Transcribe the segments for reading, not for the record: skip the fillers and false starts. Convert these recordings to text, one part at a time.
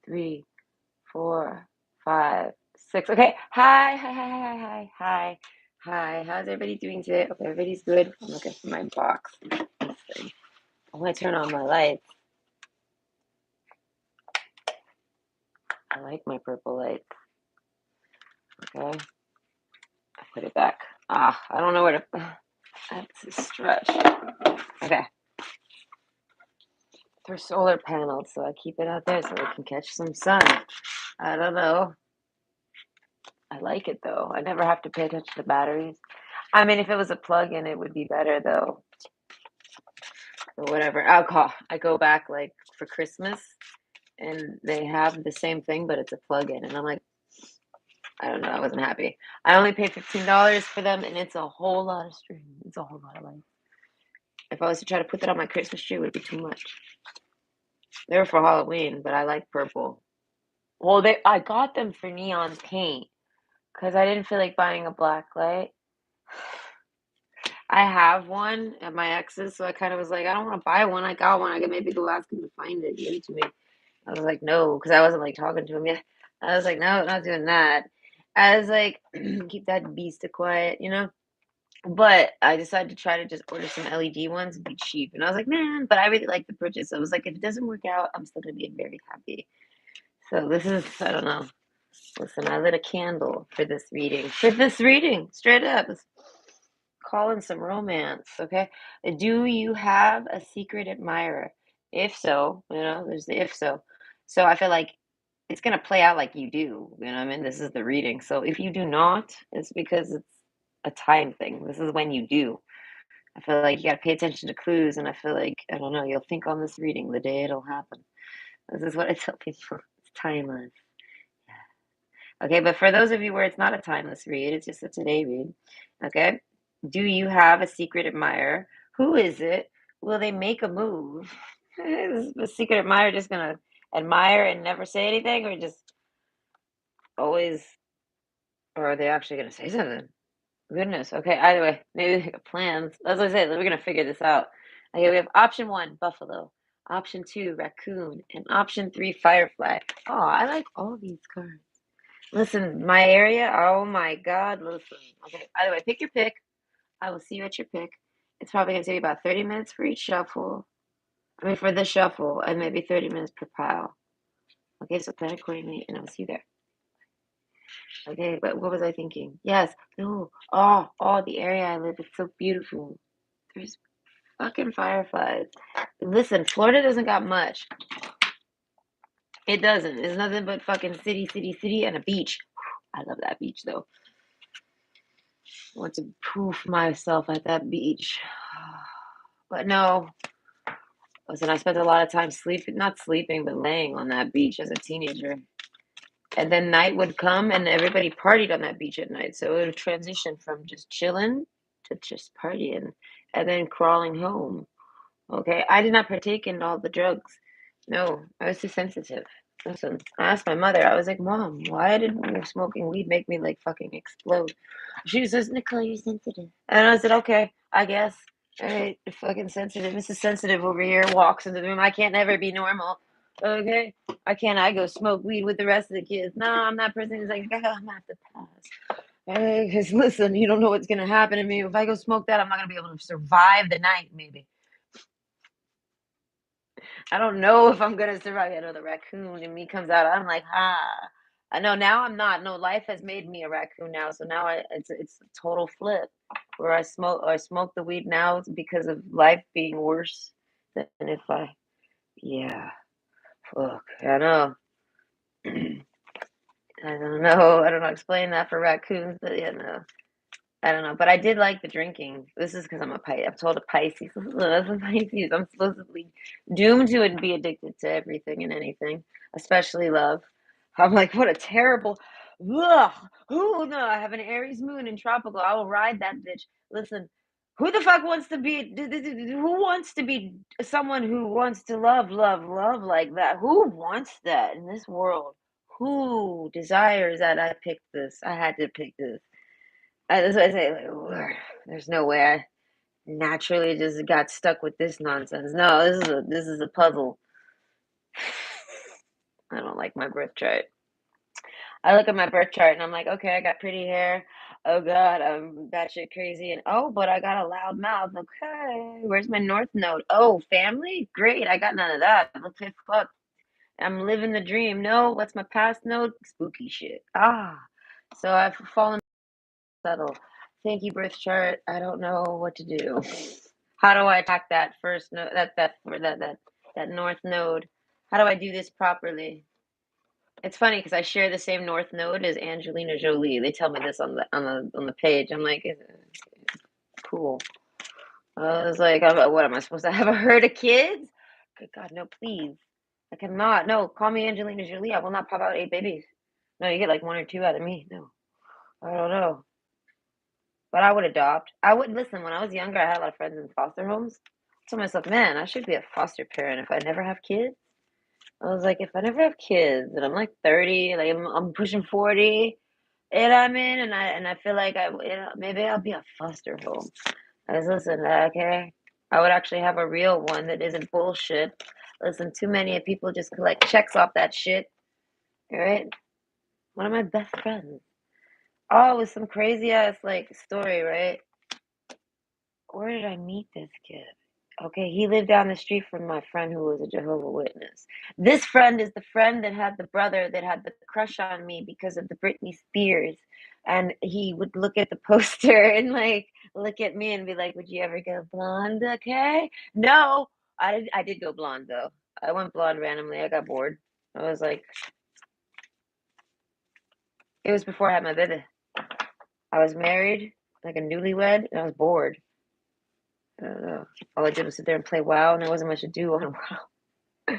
3, 4, 5, 6. Okay. Hi, hi, hi, hi, hi, hi, hi. How's everybody doing today? Okay, everybody's good. I'm looking for my box. This thing. I want to turn on my lights. I like my purple lights. Okay. I put it back. I don't know where to. I have to stretch. Okay. For solar panels, so I keep it out there so it can catch some sun. I don't know. I like it though. I never have to pay attention to batteries. I mean, if it was a plug-in, it would be better though. Or whatever. I go back like for Christmas, and they have the same thing, but it's a plug-in, and I'm like, I don't know. I wasn't happy. I only paid $15 for them, and it's a whole lot of string. It's a whole lot of light. If I was to try to put that on my Christmas tree, it would be too much. They were for Halloween, but I like purple. Well, I got them for neon paint because I didn't feel like buying a black light. I have one at my ex's, so I kind of was like, I don't want to buy one. I got one. I could maybe go ask him to find it, give it to me. I was like, no, because I wasn't like talking to him yet. I was like, no, not doing that. I was like, keep that beast quiet, you know? But I decided to try to just order some LED ones and be cheap. And I was like, man, but I really like the purchase. I was like, if it doesn't work out, I'm still going to be very happy. So this is, I don't know. Listen, I lit a candle for this reading. For this reading, straight up. It's calling some romance, okay? Do you have a secret admirer? If so, there's the if so. So I feel like it's gonna play out like you do. You know what I mean? This is the reading. So if you do not, it's because it's a time thing. This is when you do. I feel like you gotta pay attention to clues, and I feel like, I don't know, you'll think on this reading the day it'll happen. This is what I tell people. It's timeless. Okay, but for those of you where it's not a timeless read, it's just a today read. Okay. Do you have a secret admirer? Who is it? Will they make a move? Is the secret admirer just gonna admire and never say anything, or just always, or are they actually gonna say something? Goodness. Okay, either way, maybe they got plans. As I said, we're gonna figure this out. Okay, we have option one, buffalo. Option two, raccoon. And option three, firefly. Oh, I like all these cards. Listen, my area, oh my God, listen. Okay, either way, pick your pick. I will see you at your pick. It's probably gonna take about 30 minutes for each shuffle. I mean, for the shuffle, and maybe 30 minutes per pile. Okay, so plan accordingly, and I'll see you there. Okay, but what was I thinking? Yes, no, the area I live, it's so beautiful. There's fucking fireflies. Listen, Florida doesn't got much. It doesn't. It's nothing but fucking city, city, city, and a beach. I love that beach though. I want to poof myself at that beach. But no, listen, I spent a lot of time sleeping, not sleeping, but laying on that beach as a teenager. And then night would come and everybody partied on that beach at night. So it would transition from just chilling to just partying and then crawling home. Okay. I did not partake in all the drugs. No, I was too sensitive. Listen, I asked my mother, I was like, Mom, why did smoking weed make me like fucking explode? She says, Nicole, you're sensitive. And I said, okay, I guess. All right, fucking sensitive. Mrs. Sensitive over here walks into the room. I can't never be normal. Okay? I can't. I go smoke weed with the rest of the kids. No, I'm that person who's like, I'm gonna have to pass. Because listen, you don't know what's gonna happen to me. If I go smoke that, I'm not gonna be able to survive the night, maybe. I don't know if I'm gonna survive. I know the raccoon in me comes out. I'm like, I know now I'm not. No, life has made me a raccoon now. So now it's a total flip where I smoke the weed now because of life being worse than if yeah, fuck, I know. I don't know. I don't know. Explain that for raccoons, but yeah, no. I don't know, but I did like the drinking. This is because I'm a Pisces. I'm told a Pisces. As a Pisces, I'm supposedly doomed to be addicted to everything and anything, especially love. I'm like, what a terrible. Ugh, who no? I have an Aries moon in tropical. I will ride that bitch. Listen, who the fuck wants to be? Who wants to be someone who wants to love, love, love like that? Who wants that in this world? Who desires that? I picked this. I had to pick this. That's what I say. Like, there's no way I naturally just got stuck with this nonsense. No, this is a puzzle. I don't like my birth chart. I look at my birth chart and I'm like, okay, I got pretty hair. Oh God, I'm batshit crazy. And oh, but I got a loud mouth. Okay, where's my north node? Oh, family? Great. I got none of that. Okay, fuck. I'm living the dream. No, what's my past node? Spooky shit. Ah. So I've fallen subtle. Thank you, birth chart. I don't know what to do. How do I attack that first node? That north node. How do I do this properly? It's funny because I share the same north node as Angelina Jolie. They tell me this on the page. I'm like, cool. I was like, what am I supposed to have a herd of kids? Good God, no, please. I cannot. No, call me Angelina Jolie. I will not pop out 8 babies. No, you get like 1 or 2 out of me. No, I don't know. But I would adopt. I would listen. When I was younger, I had a lot of friends in foster homes. I told myself, man, I should be a foster parent if I never have kids. I was like, if I never have kids, and I'm like 30, like I'm pushing 40, and I'm in, and I feel like maybe I'll be a foster home. I was listen, okay. I would actually have a real one that isn't bullshit. Listen, too many people just collect checks off that shit. All right, one of my best friends. Oh, it was some crazy ass like story, right? Where did I meet this kid? Okay, he lived down the street from my friend who was a Jehovah Witness. This friend is the friend that had the brother that had the crush on me because of the Britney Spears. And he would look at the poster and like look at me and be like, "Would you ever go blonde?" Okay. No, I did go blonde though. I went blonde randomly. I got bored. I was like, it was before I had my baby. I was married, like a newlywed, and I was bored. I don't know. All I did was sit there and play WoW, and there wasn't much to do on WoW.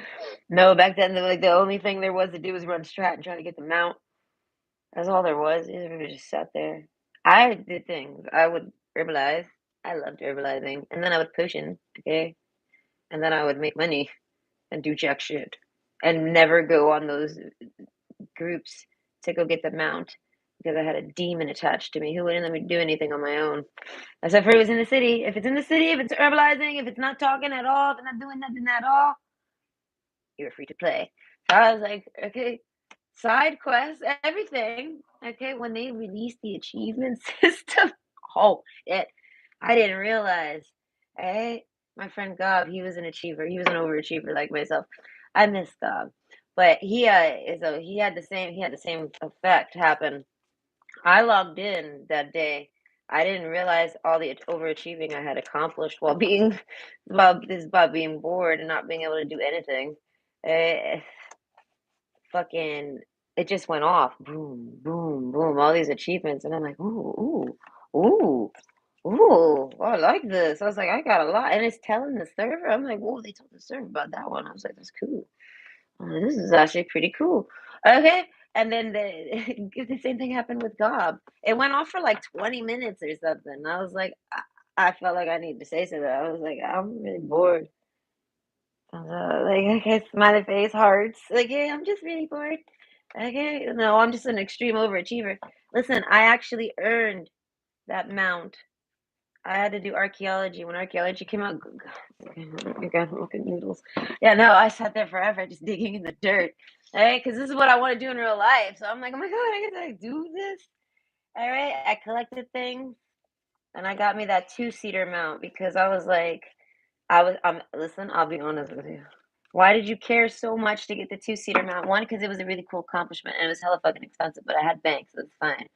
No, back then, the only thing there was to do was run strat and try to get the mount. That's all there was. Everybody just sat there. I did things. I would herbalize. I loved herbalizing, and then I would potion. Okay, and then I would make money and do jack shit, and never go on those groups to go get the mount because I had a demon attached to me who wouldn't let me do anything on my own. Except for it was in the city. If it's in the city, if it's herbalizing, if it's not talking at all, if it's not doing nothing at all, you're free to play. So I was like, okay, side quests, everything. Okay, when they released the achievement system, oh shit, I didn't realize. Hey, my friend Gob, he was an achiever. He was an overachiever like myself. I miss Gob, but he had the same effect happen. I logged in that day. I didn't realize all the overachieving I had accomplished while being bored and not being able to do anything. Eh, fucking, it just went off. Boom, boom, boom. All these achievements, and I'm like, ooh, ooh, ooh, ooh. Oh, I like this. I was like, I got a lot, and it's telling the server. I'm like, whoa, they told the server about that one. I was like, that's cool. Oh, this is actually pretty cool. Okay. And then the same thing happened with Gob. It went off for like 20 minutes or something. I was like, I felt like I needed to say something. I was like, I'm really bored. Like, okay, smiley face, hearts. Like, hey, I'm just really bored. Okay, no, I'm just an extreme overachiever. Listen, I actually earned that mount. I had to do archaeology. When archaeology came out, I got fucking noodles. Yeah, no, I sat there forever just digging in the dirt. Right? Because this is what I want to do in real life. So I'm like, oh my God, I get to do this. All right. I collected things and I got me that 2-seater mount because I was like, listen, I'll be honest with you. Why did you care so much to get the 2-seater mount? One, because it was a really cool accomplishment and it was hella fucking expensive, but I had banks, so it's fine.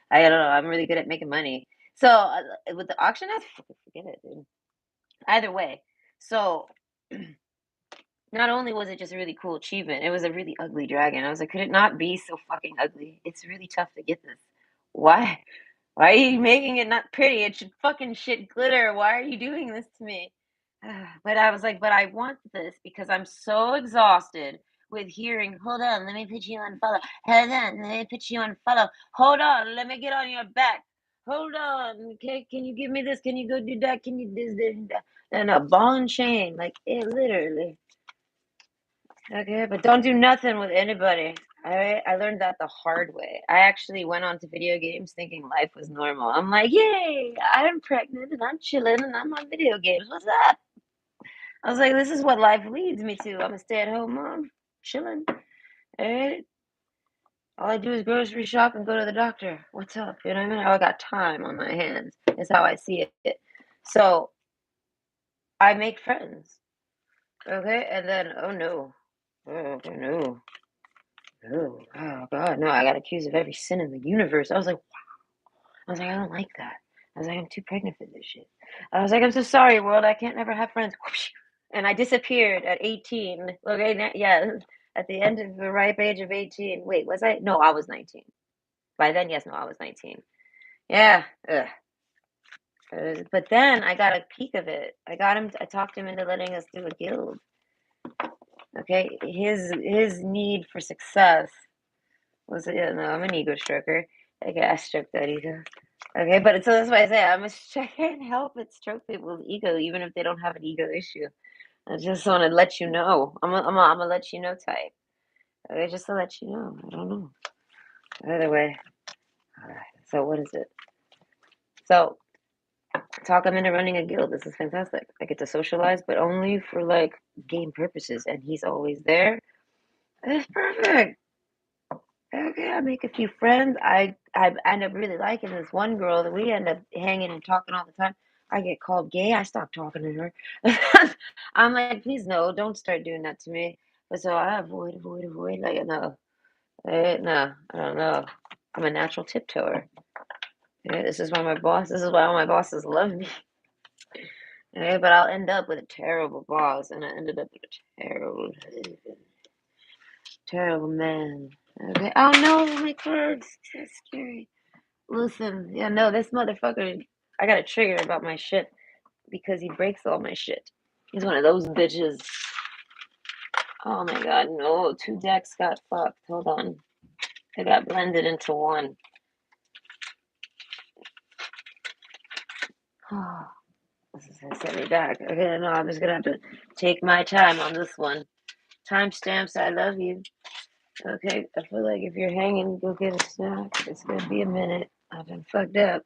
I don't know. I'm really good at making money. So with the auction house, forget it, dude. Either way, so not only was it just a really cool achievement, it was a really ugly dragon. I was like, could it not be so fucking ugly? It's really tough to get this. Why? Why are you making it not pretty? It should fucking shit glitter. Why are you doing this to me? But I was like, but I want this because I'm so exhausted with hearing, hold on, let me put you on follow. Hold on, let me put you on follow. Hold on, let me get on your back. Hold on, okay, can you give me this? Can you go do that? Can you this, that? And a ball and chain, like it literally. Okay, but don't do nothing with anybody. Alright, I learned that the hard way. I actually went on to video games thinking life was normal. I'm like, yay, I'm pregnant and I'm chilling and I'm on video games. What's up? I was like, this is what life leads me to. I'm a stay-at-home mom, chilling. And all I do is grocery shop and go to the doctor. What's up? You know what I mean? I got time on my hands. Is how I see it. So I make friends. Okay, and then oh no, oh no, no, oh God, no! I got accused of every sin in the universe. I don't like that. I was like, I'm too pregnant for this shit. I was like, I'm so sorry, world. I can't never have friends. Whoosh. And I disappeared at 18. Okay, yeah, at the end of the ripe age of 18. Wait, was I? No, I was 19. By then, yes, no, I was 19. Yeah. Ugh. But then I got a peek of it. I talked him into letting us do a guild. Okay, his need for success was, yeah, no, I'm an ego stroker. Okay, I stroke that ego. Okay, but so that's why I say I can't help but stroke people's ego, even if they don't have an ego issue. I just want to let you know. I'm a let you know type. Okay, just to let you know. I don't know. Either way. All right. So what is it? So talk him into running a guild. This is fantastic. I get to socialize, but only for like game purposes, and he's always there. It's perfect. Okay, I make a few friends. I end up really liking this one girl that we end up hanging and talking all the time. I get called gay. I stop talking to her. I'm like, please no, don't start doing that to me. But so I avoid. Like no, no, I don't know. I'm a natural tiptoeer. Yeah, this is why my boss. This is why all my bosses love me. Yeah, but I'll end up with a terrible boss, and I ended up with a terrible, terrible man. Okay. Oh no, my cards. That's scary. Listen, yeah, no, this motherfucker, I got a trigger about my shit because he breaks all my shit. He's one of those bitches. Oh my god, no, two decks got fucked. Hold on. They got blended into one. Oh, this is gonna set me back. Okay, no, I'm just gonna have to take my time on this one. Timestamps, I love you. Okay, I feel like if you're hanging, go get a snack. It's gonna be a minute. I've been fucked up.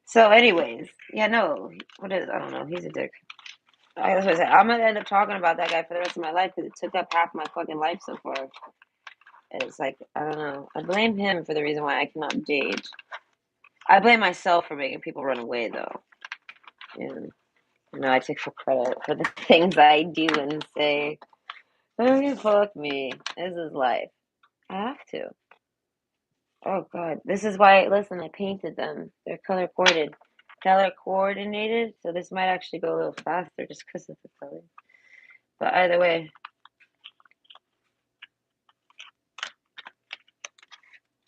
So, anyways, yeah, no, what is? I don't know. He's a dick. That's what I said. I'm gonna end up talking about that guy for the rest of my life because it took up half my fucking life so far. And it's like I don't know. I blame him for the reason why I cannot date. I blame myself for making people run away, though. And I take full credit for the things I do and say. Oh, fuck me. This is life. I have to. Oh God, this is why. Listen, I painted them. They're color coordinated. So this might actually go a little faster just because of the color. But either way,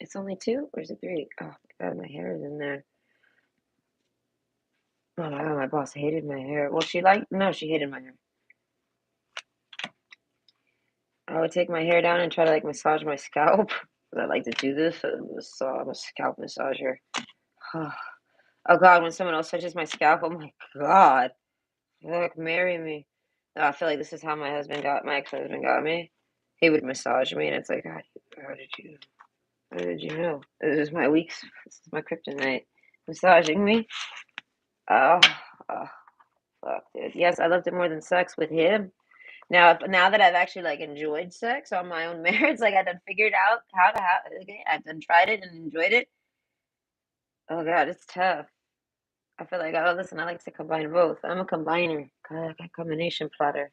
it's only two, or is it three? Oh my God, my hair is in there. Oh my God, my boss hated my hair. Well, no, she hated my hair. I would take my hair down and try to like massage my scalp. 'Cause I like to do this. I'm a scalp massager. Oh God, when someone else touches my scalp, oh my God, fuck, marry me. No, I feel like this is how my ex-husband got me. He would massage me, and it's like, God, how did you know? This is my kryptonite. Massaging me. Oh, oh, fuck, dude. Yes, I loved it more than sex with him. Now that I've actually like enjoyed sex on my own merits, like I've done figured out how to have. Okay, I've done tried it and enjoyed it. Oh God, it's tough. I feel like, oh, listen, I like to combine both. I'm a combiner, a combination plotter.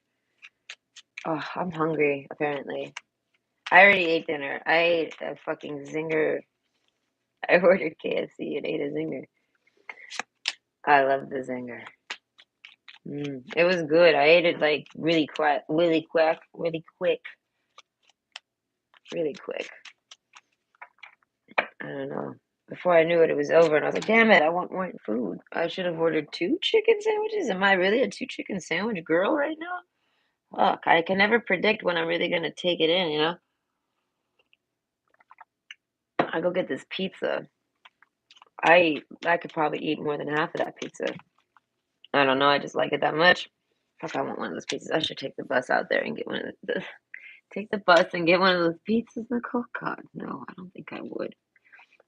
Oh, I'm hungry, apparently. I already ate dinner. I ate a fucking zinger. I ordered KFC and ate a zinger. I love the zinger. It was good. I ate it like really quick. I don't know. Before I knew it, it was over, and I was like, damn it, I want more food. I should have ordered two chicken sandwiches. Am I really a two chicken sandwich girl right now? Fuck, I can never predict when I'm really gonna take it in, you know? I go get this pizza. I could probably eat more than half of that pizza. I don't know, I just like it that much. Fuck, I want one of those pizzas. I should take the bus out there and get one of take the bus and get one of those pizzas, Nicole. God, no, I don't think I would.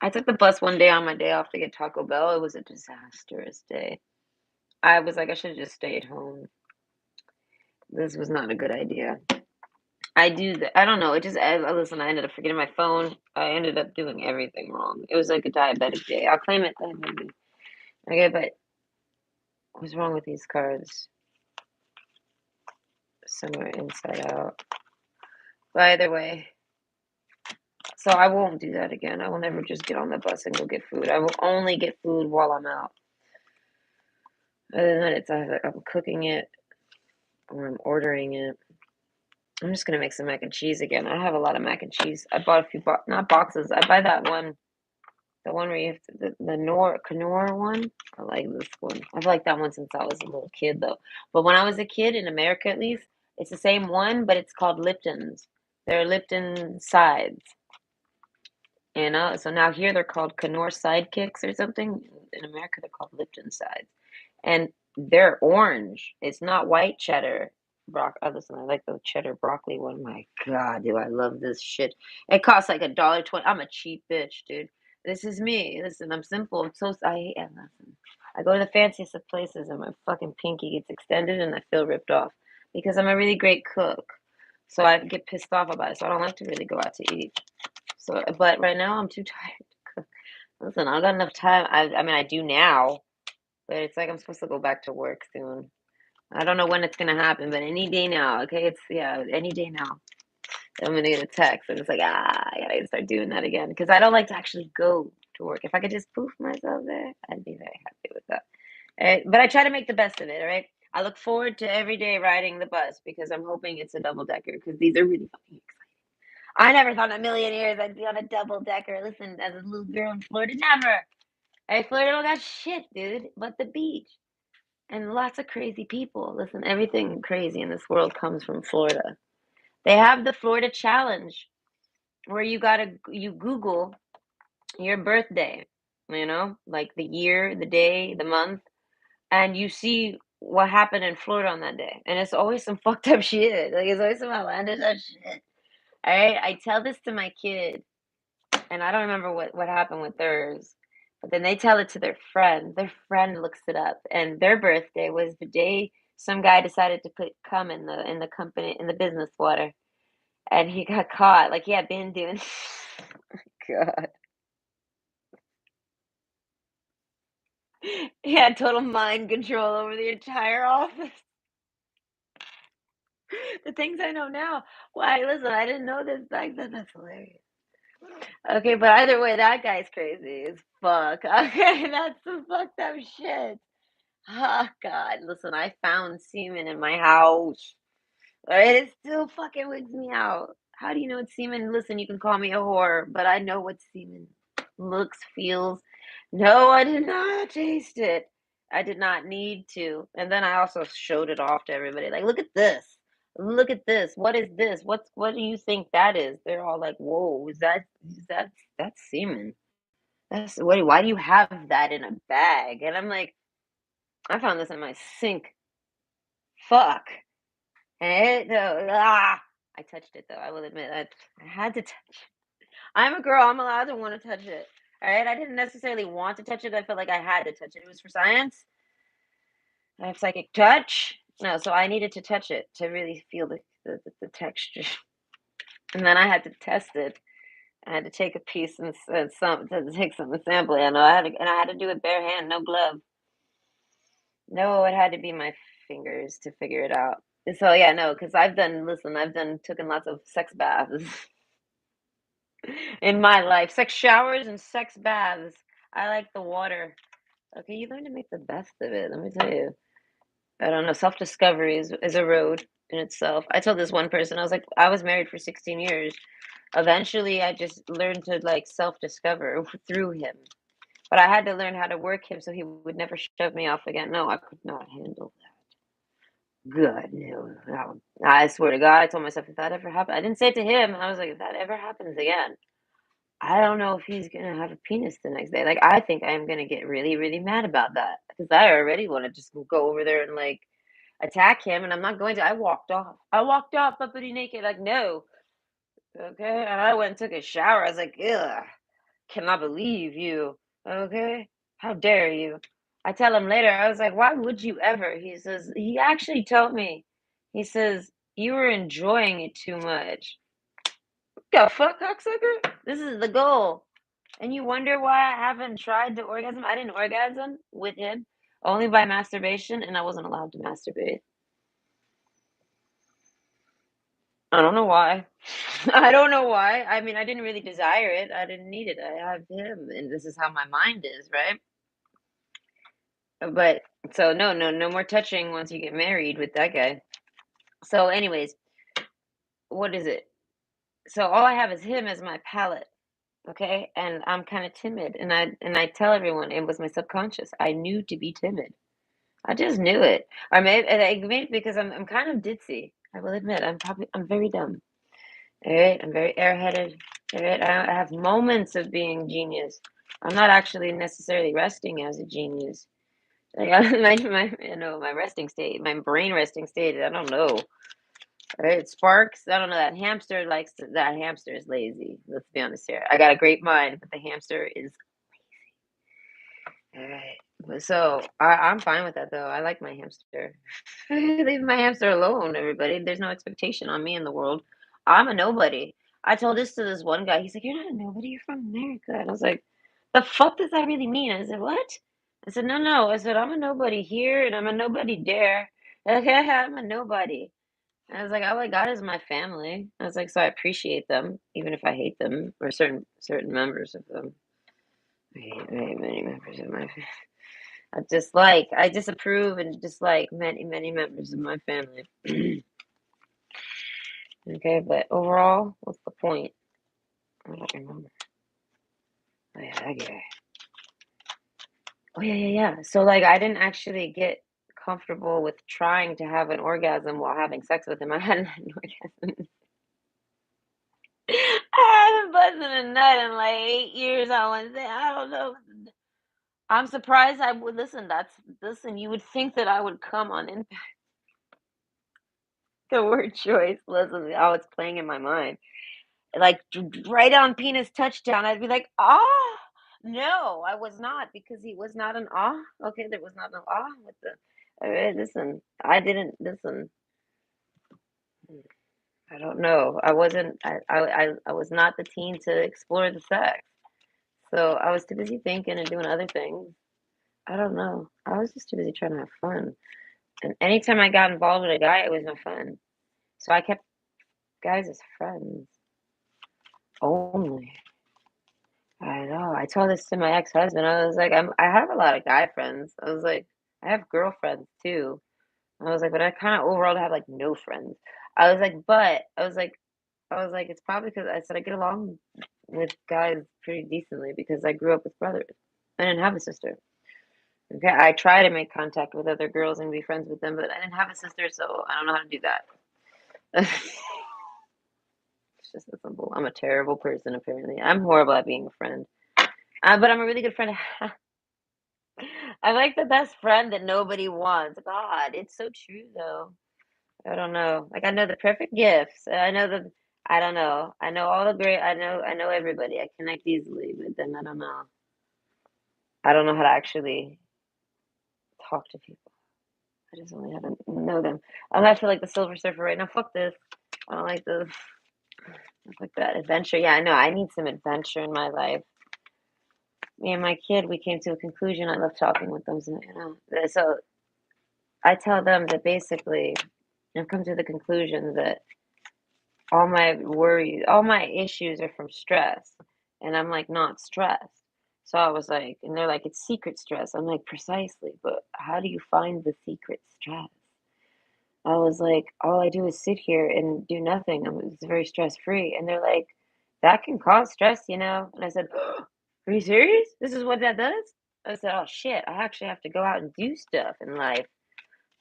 I took the bus one day on my day off to get Taco Bell. It was a disastrous day. I was like, I should have just stayed home. This was not a good idea. I do that. I don't know. It just listen. I ended up forgetting my phone. I ended up doing everything wrong. It was like a diabetic day. I'll claim it. Okay, but what's wrong with these cards? Somewhere inside out. But either way, so I won't do that again. I will never just get on the bus and go get food. I will only get food while I'm out. Other than that, it's either I'm cooking it or I'm ordering it. I'm just gonna make some mac and cheese again. I have a lot of mac and cheese. I bought a few, not boxes. I buy that one, the one where you have to, the Knorr one. I like this one. I've liked that one since I was a little kid, though. But when I was a kid in America, at least, it's the same one, but it's called Lipton's. They're Lipton sides. So now here they're called Knorr sidekicks or something. In America, they're called Lipton sides, and they're orange. It's not white cheddar. Listen, I like the cheddar broccoli one. My God, do I love this shit? It costs like $1.20. I'm a cheap bitch, dude. This is me. Listen, I'm simple. Listen, I go to the fanciest of places, and my fucking pinky gets extended, and I feel ripped off because I'm a really great cook. So I get pissed off about it. So I don't like to really go out to eat. So, but right now I'm too tired to cook. Listen, I got enough time. I mean, I do now, but it's like I'm supposed to go back to work soon. I don't know when it's gonna happen, but any day now. Okay, yeah, any day now. I'm gonna get a text, and it's like I gotta start doing that again because I don't like to actually go to work. If I could just poof myself there, I'd be very happy with that. All right, but I try to make the best of it. All right. I look forward to every day riding the bus because I'm hoping it's a double decker because these are really fucking exciting. I never thought in a million years I'd be on a double decker. Listen, as a little girl in Florida, never. Hey, Florida don't got shit, dude, but the beach and lots of crazy people. Listen, everything crazy in this world comes from Florida. They have the Florida Challenge where you Google your birthday, like the year, the day, the month, and you see what happened in Florida on that day. And it's always some fucked up shit. Like it's always some outlandish shit. All right, I tell this to my kid, and I don't remember what happened with theirs. But then they tell it to their friend. Their friend looks it up, and their birthday was the day some guy decided to put cum in the company in the business water, and he got caught. Like he had been doing. God, he had total mind control over the entire office. The things I know now. Why? Listen, I didn't know this back then. That's hilarious. Okay, but either way, that guy's crazy as fuck. Okay, that's some fucked up shit. Oh God, listen, I found semen in my house. Alright, it still fucking wigs me out. How do you know it's semen? Listen, you can call me a whore, but I know what semen looks, feels. No, I did not taste it. I did not need to. And then I also showed it off to everybody. Like, look at this. Look at this. What is this? What do you think that is? They're all like, whoa, that's semen. Why do you have that in a bag? And I'm like, I found this in my sink. Fuck. I touched it though. I will admit I had to touch it. I'm a girl. I'm allowed to want to touch it. All right. I didn't necessarily want to touch it. I felt like I had to touch it. It was for science. I have psychic touch. No, so I needed to touch it to really feel the texture. And then I had to test it. I had to take a piece and some to take some sample. I know I had to do it bare hand, no glove. No, it had to be my fingers to figure it out. So yeah, no, because I've done taken lots of sex baths in my life. Sex showers and sex baths. I like the water. Okay, you learn to make the best of it. Let me tell you. I don't know. Self-discovery is a road in itself. I told this one person, I was like, I was married for 16 years. Eventually, I just learned to like self-discover through him. But I had to learn how to work him so he would never shove me off again. No, I could not handle good. No, no. I swear to God, I told myself if that ever happened, I didn't say it to him. I was like, if that ever happens again, I don't know if he's gonna have a penis the next day. Like, I think I'm gonna get really, really mad about that because I already want to just go over there and like attack him, and I'm not going to. I walked off. I walked off uppity naked. Like, no, okay. And I went and took a shower. I was like, ugh, cannot believe you. Okay, how dare you? I tell him later. I was like, why would you ever? He says he actually told me. He says You were enjoying it too much. The fuck, cocksucker? This is the goal. And you wonder why I haven't tried to orgasm? I didn't orgasm with him, only by masturbation, and I wasn't allowed to masturbate. I don't know why. I don't know why. I mean, I didn't really desire it. I didn't need it. I have him, and this is how my mind is, right? But so no more touching once you get married with that guy. So, anyways, what is it? So all I have is him as my palette, okay? And I'm kind of timid, and I tell everyone it was my subconscious. I knew to be timid. I just knew it. Or maybe because I'm kind of ditzy. I will admit I'm very dumb. All right, I'm very airheaded. All right, I have moments of being genius. I'm not actually necessarily resting as a genius. Like my resting state, my brain resting state. I don't know. Right? Sparks. I don't know. That hamster is lazy. Let's be honest here. I got a great mind, but the hamster is all right. So I'm fine with that though. I like my hamster. Leave my hamster alone, everybody. There's no expectation on me in the world. I'm a nobody. I told this to this one guy. He's like, "You're not a nobody. You're from America." And I was like, "The fuck does that really mean?" I said, "What?" I said, "No, no." I said, "I'm a nobody here, and I'm a nobody there. Okay, I'm a nobody." I was like, all I got is my family. I was like, so I appreciate them, even if I hate them or certain members of them. I hate many members of my family. I disapprove and dislike many members of my family. Okay, but overall, what's the point? I don't remember. Oh yeah, that guy. Oh yeah. So like, I didn't actually get comfortable with trying to have an orgasm while having sex with him. I hadn't had an orgasm. I haven't busted a nut in like 8 years. I want to say I don't know. I'm surprised I would listen. Listen. You would think that I would come on impact. The word choice. Listen, oh, it's playing in my mind. Like right on penis touchdown. I'd be like, ah, no, I was not because he was not an ah. Okay, there was not an ah with the. All right, listen, I didn't listen. I don't know. I wasn't. I was not the teen to explore the sex. So I was too busy thinking and doing other things. I don't know. I was just too busy trying to have fun. And anytime I got involved with a guy, it was no fun. So I kept guys as friends only. I know. I told this to my ex-husband. I was like, I have a lot of guy friends. I was like, I have girlfriends too. I was like, but I kind of overall have like no friends. I was like, but I was like, it's probably because I said I get along with guys pretty decently because I grew up with brothers. I didn't have a sister. Okay, I try to make contact with other girls and be friends with them, but I didn't have a sister, so I don't know how to do that. It's just that simple. I'm a terrible person, apparently. I'm horrible at being a friend. But I'm a really good friend. I'm like the best friend that nobody wants. God, it's so true though. I don't know. Like I know the perfect gifts. I don't know. I know all the great I know everybody. I connect easily, but then I don't know. I don't know how to actually talk to people. I just only have to know them. I feel like the Silver Surfer right now. Fuck this. I don't like this. Like that adventure. Yeah, I know. I need some adventure in my life. Me and my kid, we came to a conclusion. I love talking with them. So I tell them that basically I've come to the conclusion that all my worries, all my issues are from stress. And I'm like, not stressed. So I was like, and they're like, it's secret stress. I'm like, precisely. But how do you find the secret stress? I was like, all I do is sit here and do nothing. It's very stress free. And they're like, that can cause stress, you know? And I said, are you serious? This is what that does? I said, oh shit, I actually have to go out and do stuff in life.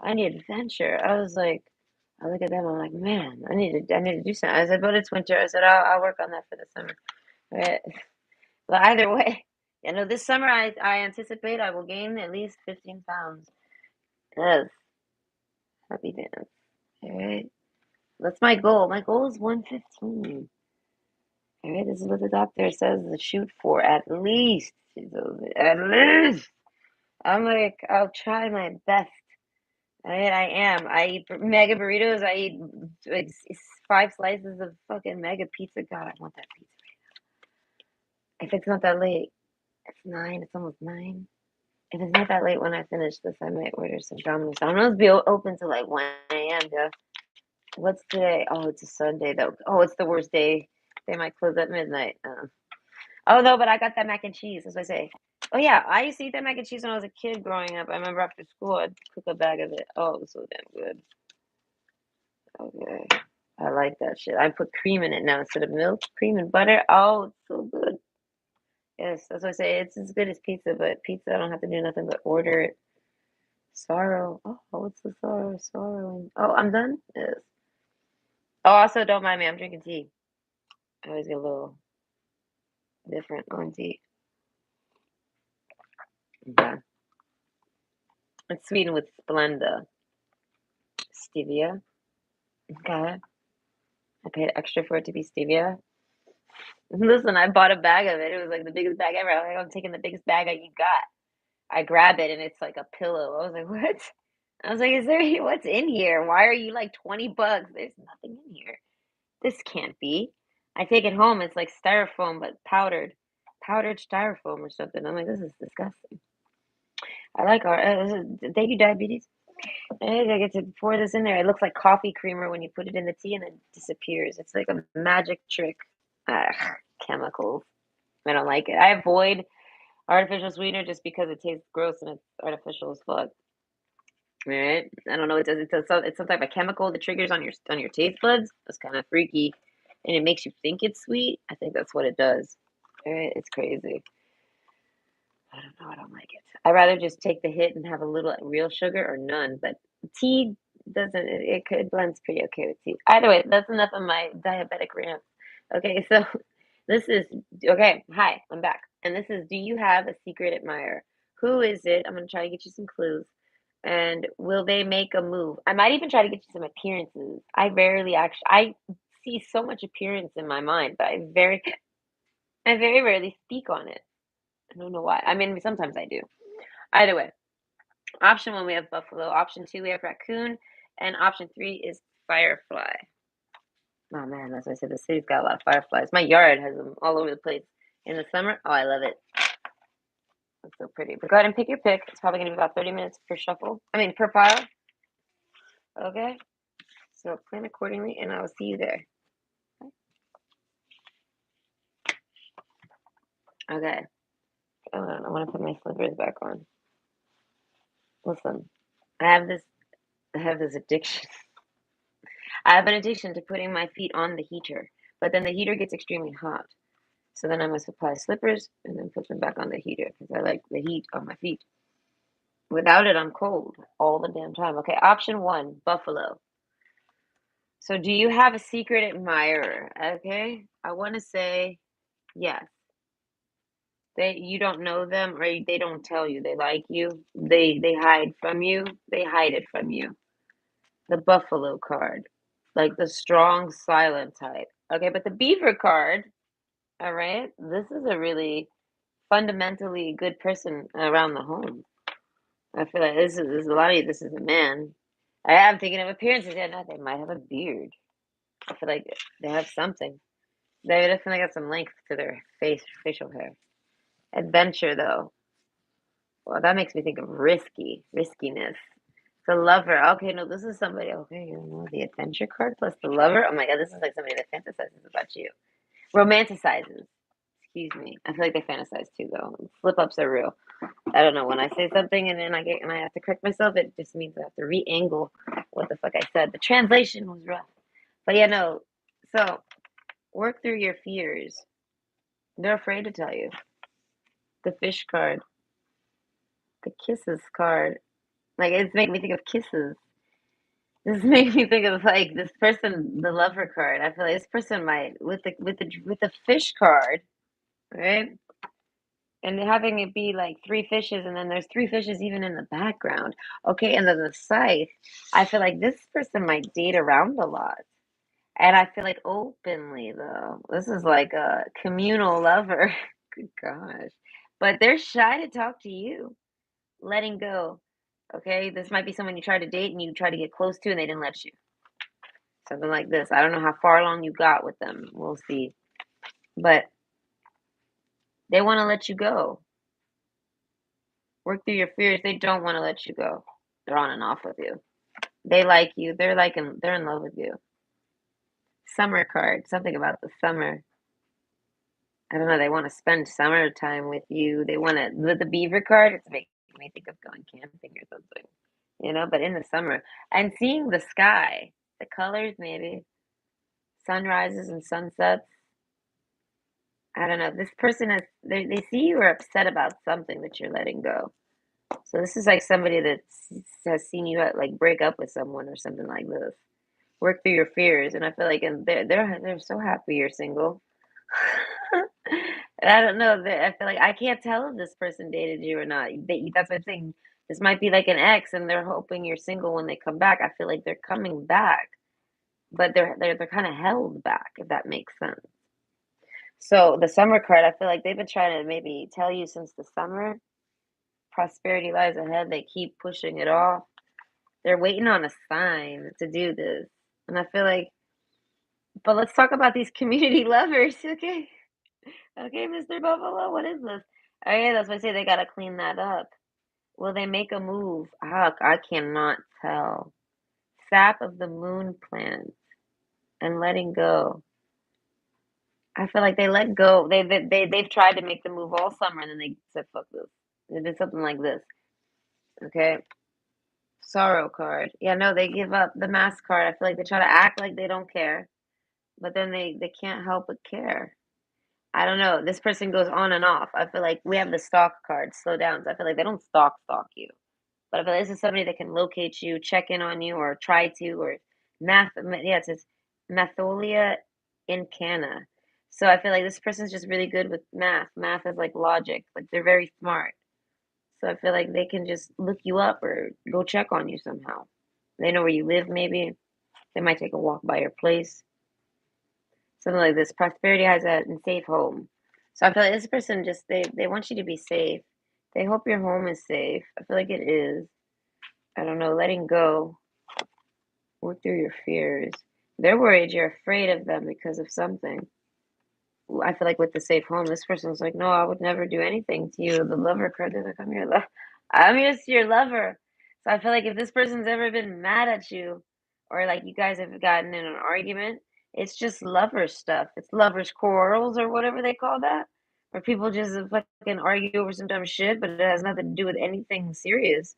I need adventure. I was like, I look at them, I'm like, man, I need to do something. I said, but it's winter. I said, I'll work on that for the summer. Right. But either way, you know, this summer I anticipate I will gain at least 15 pounds. Yes, happy dance. All right. That's my goal. My goal is 115. All right. This is what the doctor says to shoot for at least. At least. I'm like, I'll try my best. I am. I eat mega burritos. I eat like 5 slices of fucking mega pizza. God, I want that pizza. If it's not that late, it's 9. It's almost 9. If it's not that late when I finish this, I might order some Domino's. Domino's be open till like 1 a.m. Yeah. What's today? Oh, it's a Sunday though. Oh, it's the worst day. They might close at midnight. Oh no, but I got that mac and cheese. That's what I say. Oh yeah, I used to eat that mac and cheese when I was a kid growing up. I remember after school I'd cook a bag of it. Oh, it was so damn good. Okay. I like that shit. I put cream in it now instead of milk, cream and butter. Oh, it's so good. Yes, that's what I say. It's as good as pizza, but pizza I don't have to do nothing but order it. Sorrow. Oh, what's the sorrow? Sorrowing. Oh, I'm done? Yes. Oh, also don't mind me. I'm drinking tea. I always get a little different on tea. Okay. It's sweetened with Splenda. Stevia. Okay. I paid extra for it to be stevia. Listen, I bought a bag of it. It was like the biggest bag ever. I was like, I'm taking the biggest bag that you got. I grab it and it's like a pillow. I was like, what? I was like, is there what's in here? Why are you like 20 bucks? There's nothing in here. This can't be. I take it home. It's like styrofoam, but powdered styrofoam or something. I'm like, this is disgusting. I like our. Thank you, diabetes. I get to pour this in there. It looks like coffee creamer when you put it in the tea and it disappears. It's like a magic trick. Ugh, chemicals. I don't like it. I avoid artificial sweetener just because it tastes gross and it's artificial as fuck. Right? I don't know. It does. It's some type of chemical that triggers on your taste buds. That's kind of freaky, and it makes you think it's sweet. I think that's what it does. Right? It's crazy. I don't know. I don't like it. I'd rather just take the hit and have a little real sugar or none. But tea doesn't. It blends pretty okay with tea. Either way, that's enough of my diabetic rant. Okay, so this is okay. Hi, I'm back, and this is. Do you have a secret admirer? Who is it? I'm gonna try to get you some clues. And will they make a move? I might even try to get you some appearances. I see so much appearance in my mind, but I very rarely speak on it. I don't know why. I mean, sometimes I do. Either way, option one we have buffalo. Option two we have raccoon, and option three is firefly. Oh man, as I said, the city's got a lot of fireflies. My yard has them all over the place. In the summer, oh, I love it. It's so pretty. But go ahead and pick your pick. It's probably gonna be about 30 minutes per shuffle. I mean, per pile. Okay. So plan accordingly, and I will see you there. Okay. Hold on, I want to put my slippers back on. Listen, I have this. I have this addiction. I have an addiction to putting my feet on the heater, but then the heater gets extremely hot. So then I must apply slippers and then put them back on the heater because I like the heat on my feet. Without it, I'm cold all the damn time. Okay, option one, buffalo. So do you have a secret admirer? Okay, I want to say yes. You don't know them or they don't tell you they like you. They hide from you. They hide it from you. The buffalo card, like the strong silent type. Okay, but the beaver card, all right, this is a really fundamentally good person around the home. I feel like this is a lot of you. This is a man. I am thinking of appearances. Yeah, no, they might have a beard. I feel like they have something. They definitely got some length to their facial hair. Adventure though. Well, that makes me think of riskiness. The lover. Okay, no, this is somebody. Okay, you know, the adventure card plus the lover. Oh my god, this is like somebody that fantasizes about you. Romanticizes. Excuse me. I feel like they fantasize too, though. Slip ups are real. I don't know. When I say something and then I have to correct myself, it just means I have to re-angle what the fuck I said. The translation was rough, but yeah, no. So work through your fears. They're afraid to tell you. The fish card, the kisses card. Like it's making me think of kisses. This makes me think of like this person, the lover card. I feel like this person might with the fish card, right? And having it be like three fishes, and then there's three fishes even in the background. Okay, and then the scythe. I feel like this person might date around a lot, and I feel like openly though. This is like a communal lover. Good gosh, but they're shy to talk to you. Letting go. Okay, this might be someone you tried to date and you tried to get close to and they didn't let you. Something like this. I don't know how far along you got with them. We'll see. But they want to let you go. Work through your fears. They don't want to let you go. They're on and off with you. They like you. They're in love with you. Summer card. Something about the summer. I don't know. They want to spend summertime with you. They want to with the beaver card. It's making me think of going camping or something. But in the summer and seeing the sky, the colors maybe, sunrises and sunsets. I don't know. This person they see you are upset about something that you're letting go. So this is like somebody that has seen you like break up with someone or something like this. Work through your fears, and I feel like and they're so happy you're single. And I don't know. I feel like I can't tell if this person dated you or not. That's what I'm saying. This might be like an ex, and they're hoping you're single when they come back. I feel like they're coming back, but they're kind of held back, if that makes sense. So the summer card, I feel like they've been trying to maybe tell you since the summer, prosperity lies ahead. They keep pushing it off. They're waiting on a sign to do this. And I feel like, but let's talk about these community lovers, okay? Okay, Mr. Buffalo, what is this? Okay, that's why I say they gotta clean that up. Will they make a move? I cannot tell. Sap of the moon plant and letting go. I feel like they let go. They've tried to make the move all summer and then they said fuck this. They did something like this. Okay. Sorrow card. Yeah, no, they give up. The mask card. I feel like they try to act like they don't care, but then they can't help but care. I don't know. This person goes on and off. I feel like we have the stalk card, slow down. So I feel like they don't stalk you. But I feel like this is somebody that can locate you, check in on you, or try to, or yeah, it says Matholia Incana. So I feel like this person's just really good with math. Math is like logic. Like they're very smart. So I feel like they can just look you up or go check on you somehow. They know where you live, maybe. They might take a walk by your place. Something like this. Prosperity has a safe home. So I feel like this person just they want you to be safe. They hope your home is safe. I feel like it is. I don't know, letting go. Work through your fears. They're worried you're afraid of them because of something. I feel like with the safe home, this person's like, no, I would never do anything to you. The lover card, they're like, I'm just your lover. So I feel like if this person's ever been mad at you, or like you guys have gotten in an argument, it's just lover stuff. It's lovers quarrels or whatever they call that, where people just fucking argue over some dumb shit, but it has nothing to do with anything serious.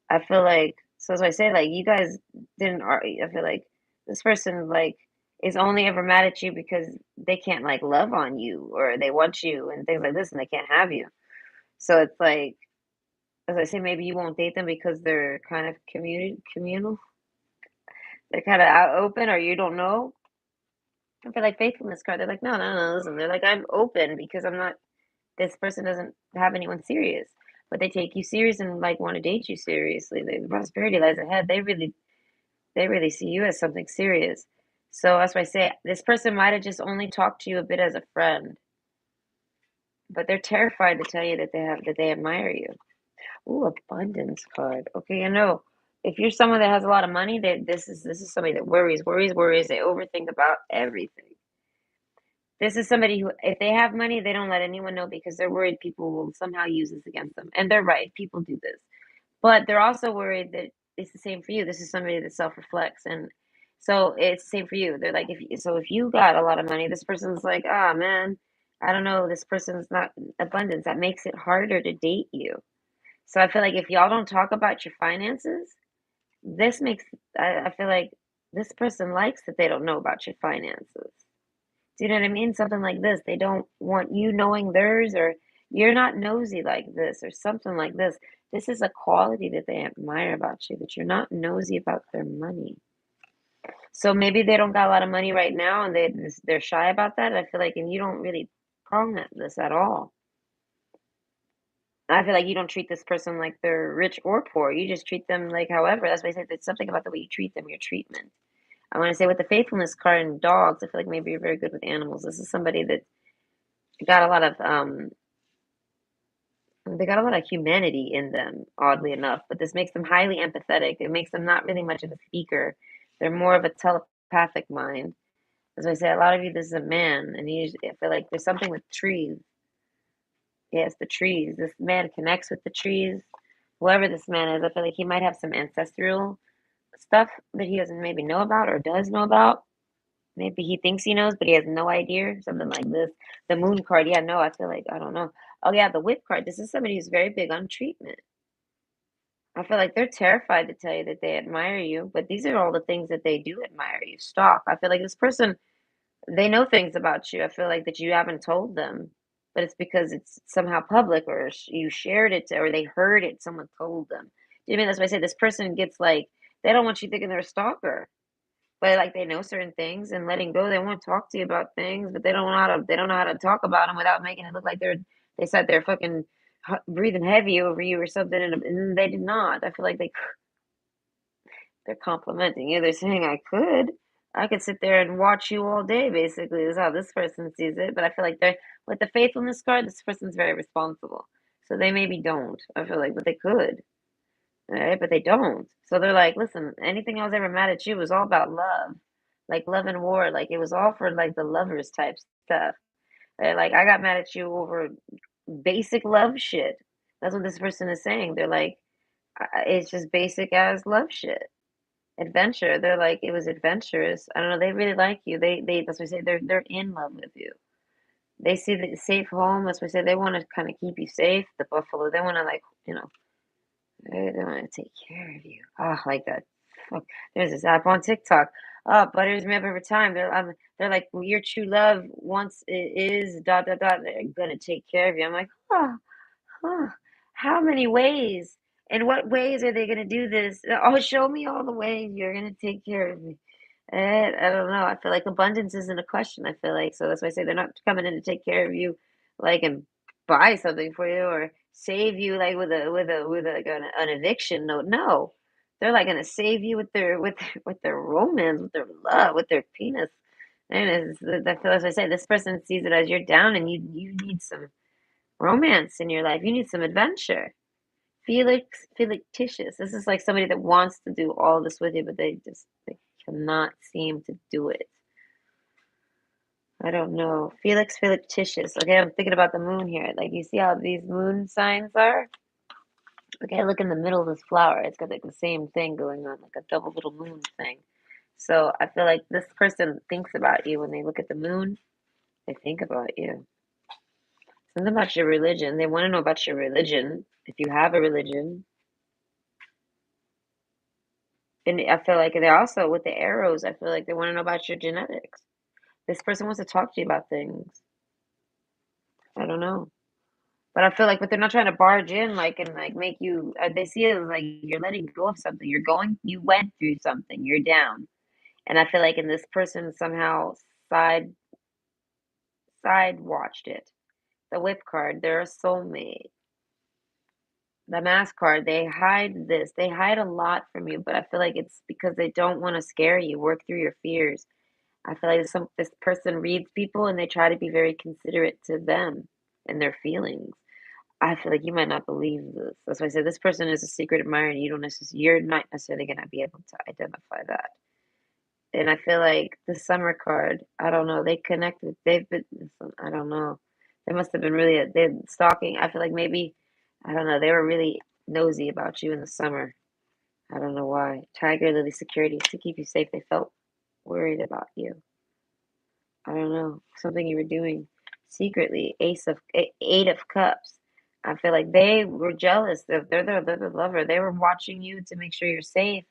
I feel like so as I say, like you guys didn't argue. I feel like this person like is only ever mad at you because they can't like love on you or they want you and things like this and they can't have you. So it's like as I say, maybe you won't date them because they're kind of communal. They're kind of out open or you don't know. I feel like faithfulness card. They're like, no, no, no, listen. They're like, I'm open because I'm not. This person doesn't have anyone serious, but they take you serious and like want to date you seriously. The prosperity lies ahead. They really see you as something serious. So that's why I say this person might have just only talked to you a bit as a friend, but they're terrified to tell you that they admire you. Ooh, abundance card. Okay, I know. If you're someone that has a lot of money, this is somebody that worries, worries, worries. They overthink about everything. This is somebody who, if they have money, they don't let anyone know because they're worried people will somehow use this against them. And they're right, people do this. But they're also worried that it's the same for you. This is somebody that self-reflects, and so it's the same for you. They're like, if you got a lot of money, this person's like, ah, man, I don't know, this person's not abundance. That makes it harder to date you. So I feel like if y'all don't talk about your finances, this makes I feel like this person likes that they don't know about your finances. Do you know what I mean? Something like this. They don't want you knowing theirs, or you're not nosy like this, or something like this. This is a quality that they admire about you, that you're not nosy about their money. So maybe they don't got a lot of money right now and they're shy about that. I feel like, and you don't really prong at this at all. I feel like you don't treat this person like they're rich or poor. You just treat them like however. That's why I said there's something about the way you treat them, your treatment. I want to say with the faithfulness card and dogs, I feel like maybe you're very good with animals. This is somebody that got a lot of They got a lot of humanity in them, oddly enough, but this makes them highly empathetic. It makes them not really much of a speaker. They're more of a telepathic mind. As I say, a lot of you, this is a man, and I feel like there's something with trees. Yes, the trees. This man connects with the trees. Whoever this man is, I feel like he might have some ancestral stuff that he doesn't maybe know about or does know about. Maybe he thinks he knows, but he has no idea. Something like this. The moon card, yeah, no, I feel like I don't know. Oh yeah, the whip card. This is somebody who's very big on treatment. I feel like they're terrified to tell you that they admire you, but these are all the things that they do admire you. Stalk. I feel like this person, they know things about you. I feel like that you haven't told them, but it's because it's somehow public or you shared it or they heard it. Someone told them. Do you mean that's why I say this person gets like they don't want you thinking they're a stalker, but like they know certain things and letting go. They won't talk to you about things, but they don't know how to talk about them without making it look like they said they're fucking breathing heavy over you or something, and they did not. I feel like they're complimenting you. They're saying, I could sit there and watch you all day, basically, is how this person sees it. But I feel like they're, with the faithfulness card, this person's very responsible. So they maybe don't. I feel like, but they could, right? But they don't. So they're like, listen, anything I was ever mad at you was all about love, like love and war. Like it was all for like the lovers type stuff. Like I got mad at you over basic love shit. That's what this person is saying. They're like, it's just basic as love shit. Adventure. They're like, it was adventurous. I don't know. They really like you. They. That's why I say they're in love with you. They see the safe home. That's why I say they want to kind of keep you safe. The buffalo. They want to like, they want to take care of you. Ah, like that. Fuck. There's this app on TikTok. Oh, butters me up every time. They're like, well, your true love once it is dot dot dot. They're gonna take care of you. I'm like, oh, huh. How many ways? In what ways are they gonna do this? Oh, show me all the ways you're gonna take care of me. I don't know. I feel like abundance isn't a question. I feel like so that's why I say they're not coming in to take care of you, like and buy something for you or save you like with like an eviction note. No, they're like gonna save you with with their romance, with their love, with their penis. And I feel as I say, this person sees it as you're down and you need some romance in your life. You need some adventure. Felix This is like somebody that wants to do all this with you, but they cannot seem to do it. I don't know. Felix Okay, I'm thinking about the moon here. Like you see how these moon signs are? Okay, look in the middle of this flower. It's got like the same thing going on, like a double little moon thing. So I feel like this person thinks about you when they look at the moon. They think about you. Something about your religion. They want to know about your religion. If you have a religion, and I feel like they're also with the arrows, I feel like they want to know about your genetics. This person wants to talk to you about things. I don't know. But I feel like, but they're not trying to barge in, like, and like make you, they see it as like you're letting go of something. You went through something, you're down. And I feel like, in this person somehow side, side watched it. The whip card, they're a soulmate. The mask card, they hide this. They hide a lot from you, but I feel like it's because they don't want to scare you, work through your fears. I feel like this person reads people and they try to be very considerate to them and their feelings. I feel like you might not believe this. That's why I said this person is a secret admirer and you're not necessarily gonna be able to identify that. And I feel like the summer card, I don't know, they've been, I don't know. They must have been really, they're stalking. I feel like maybe, I don't know, they were really nosy about you in the summer. I don't know why. Tiger Lily Securities to keep you safe. They felt worried about you. I don't know, something you were doing secretly. Eight of Cups. I feel like they were jealous. They're the lover. They were watching you to make sure you're safe.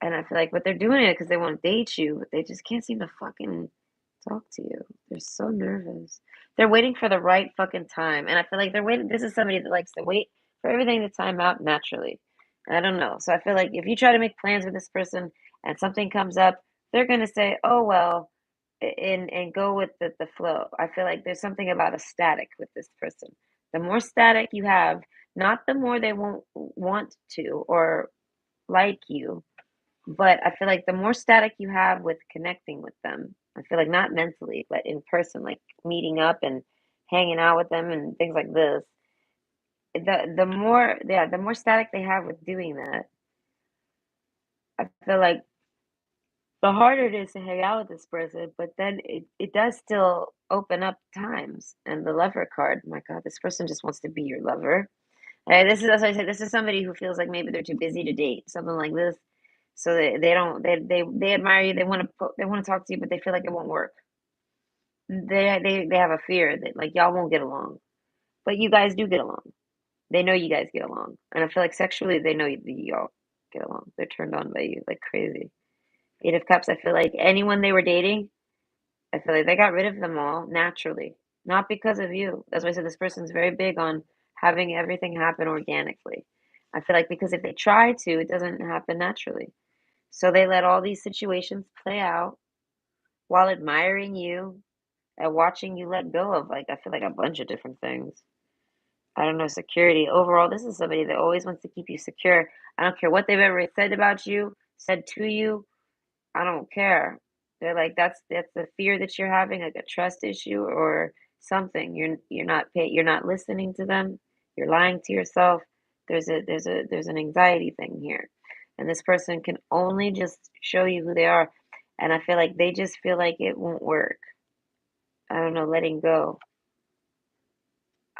And I feel like, but they're doing it because they want to date you, but they just can't seem to fucking talk to you. They're so nervous. They're waiting for the right fucking time. And I feel like they're waiting. This is somebody that likes to wait for everything to time out naturally. I don't know. So I feel like if you try to make plans with this person and something comes up, they're going to say, oh, well, and go with the flow. I feel like there's something about a static with this person. The more static you have, not the more they won't want to or like you, but I feel like the more static you have with connecting with them, I feel like not mentally, but in person, like meeting up and hanging out with them and things like this, the more static they have with doing that, I feel like the harder it is to hang out with this person, but then it does still open up times. And the lover card, my God, this person just wants to be your lover. This is, as I said, this is somebody who feels like maybe they're too busy to date, something like this. So they don't they admire you, they want to talk to you, but they feel like it won't work. They have a fear that like y'all won't get along, but you guys do get along. They know you guys get along, and I feel like sexually they know y'all get along. They're turned on by you like crazy. Eight of Cups. I feel like anyone they were dating, I feel like they got rid of them all naturally, not because of you. That's why I said this person's very big on having everything happen organically. I feel like because if they try to, it doesn't happen naturally. So they let all these situations play out while admiring you and watching you let go of, like, I feel like a bunch of different things. I don't know, security. Overall, this is somebody that always wants to keep you secure. I don't care what they've ever said about you, said to you. I don't care. They're like, that's the fear that you're having, like a trust issue or something. You're not listening to them. You're lying to yourself. There's an anxiety thing here. And this person can only just show you who they are. And I feel like they just feel like it won't work. I don't know, letting go.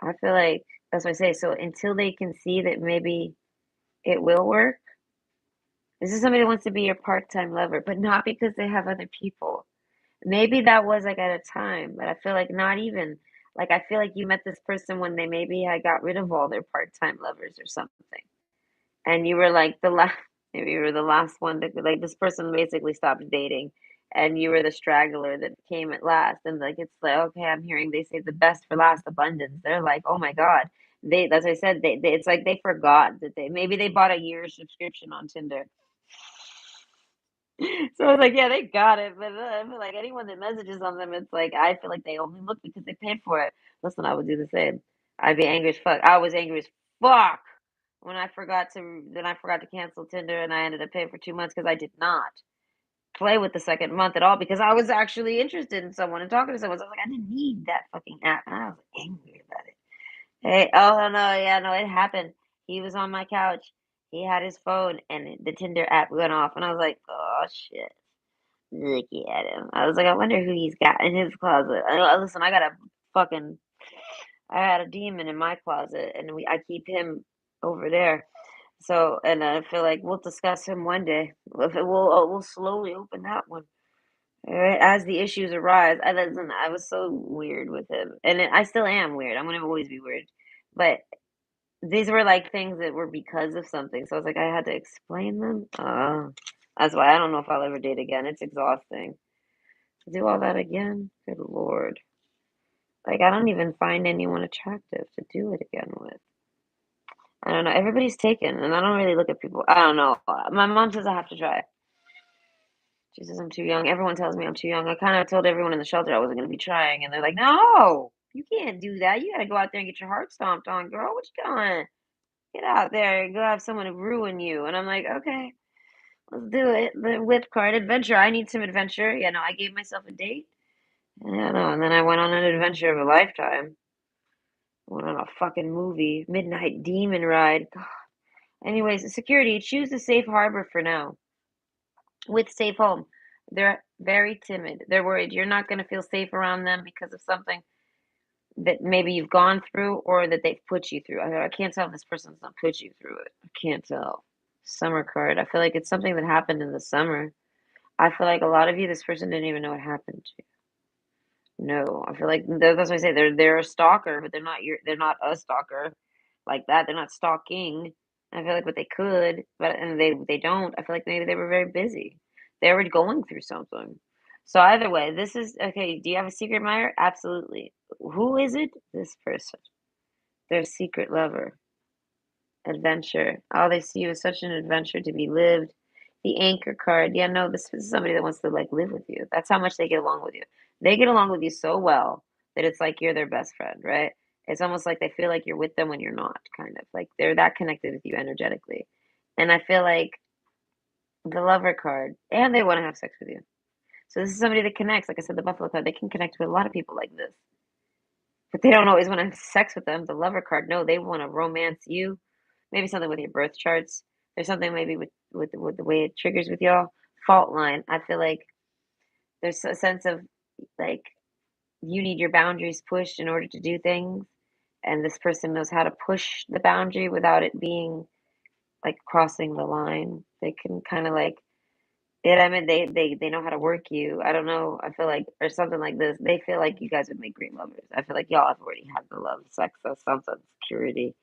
I feel like that's what I say. So until they can see that maybe it will work, this is somebody that wants to be your part-time lover, but not because they have other people. Maybe that was like at a time, but I feel like not even. Like I feel like you met this person when they maybe had got rid of all their part-time lovers or something. And you were like the last maybe you were the last one to like this person basically stopped dating and you were the straggler that came at last. And like it's like, okay, I'm hearing they say the best for last abundance. They're like, oh my God. They as I said, they it's like they forgot that they maybe they bought a year's subscription on Tinder. So I was like, yeah, they got it. But I feel like anyone that messages on them, it's like I feel like they only look because they paid for it. Listen, I would do the same. I'd be angry as fuck. I was angry as fuck when I forgot to cancel Tinder and I ended up paying for 2 months because I did not play with the second month at all because I was actually interested in someone and talking to someone. So I was like, I didn't need that fucking app. And I was angry about it. Hey, oh no, yeah, no, it happened. He was on my couch. He had his phone and the Tinder app went off, and I was like, oh shit. Looking at him. I was like, I wonder who he's got in his closet. Listen, fucking, I got a demon in my closet, and I keep him over there. So, and I feel like we'll discuss him one day. We'll slowly open that one. All right, as the issues arise. I was so weird with him, and I still am weird. I'm gonna always be weird, but these were like things that were because of something. So I was like, I had to explain them. That's why I don't know if I'll ever date again. It's exhausting. Do all that again? Good Lord. Like, I don't even find anyone attractive to do it again with. I don't know. Everybody's taken, and I don't really look at people. I don't know. My mom says I have to try. She says I'm too young. Everyone tells me I'm too young. I kind of told everyone in the shelter I wasn't going to be trying, and they're like, no, you can't do that. You got to go out there and get your heart stomped on, girl. What you doing? Get out there and go have someone ruin you. And I'm like, okay, let's do it. The whip card adventure. I need some adventure. You know, I gave myself a date. I don't know. And then I went on an adventure of a lifetime. Went on a fucking movie. Midnight Demon Ride. God. Anyways, security, choose the safe harbor for now. With safe home. They're very timid. They're worried you're not going to feel safe around them because of something that maybe you've gone through or that they've put you through. I can't tell if this person's not put you through it. I can't tell. Summer card. I feel like it's something that happened in the summer. I feel like a lot of you, this person didn't even know what happened to. No, I feel like that's why I say they're a stalker, but they're not a stalker like that. They're not stalking. I feel like what they could, but and they don't. I feel like maybe they were very busy. They were going through something. So either way, this is okay. Do you have a secret admirer? Absolutely. Who is it? This person. Their secret lover. Adventure. All they see you is such an adventure to be lived. The anchor card. Yeah, no, this is somebody that wants to like live with you. That's how much they get along with you. They get along with you so well that it's like you're their best friend, right? It's almost like they feel like you're with them when you're not, kind of. Like they're that connected with you energetically. And I feel like the lover card, and they want to have sex with you. So this is somebody that connects. Like I said, the buffalo card, they can connect with a lot of people like this. but they don't always want to have sex with them. The lover card, no, they want to romance you. Maybe something with your birth charts. There's something maybe with the way it triggers with y'all. Fault line. I feel like there's a sense of like you need your boundaries pushed in order to do things, and this person knows how to push the boundary without it being like crossing the line. They can kind of like yeah, I mean they know how to work you. I don't know. I feel like or something like this. They feel like you guys would make great lovers. I feel like y'all have already had the love, sex, so some sort of security.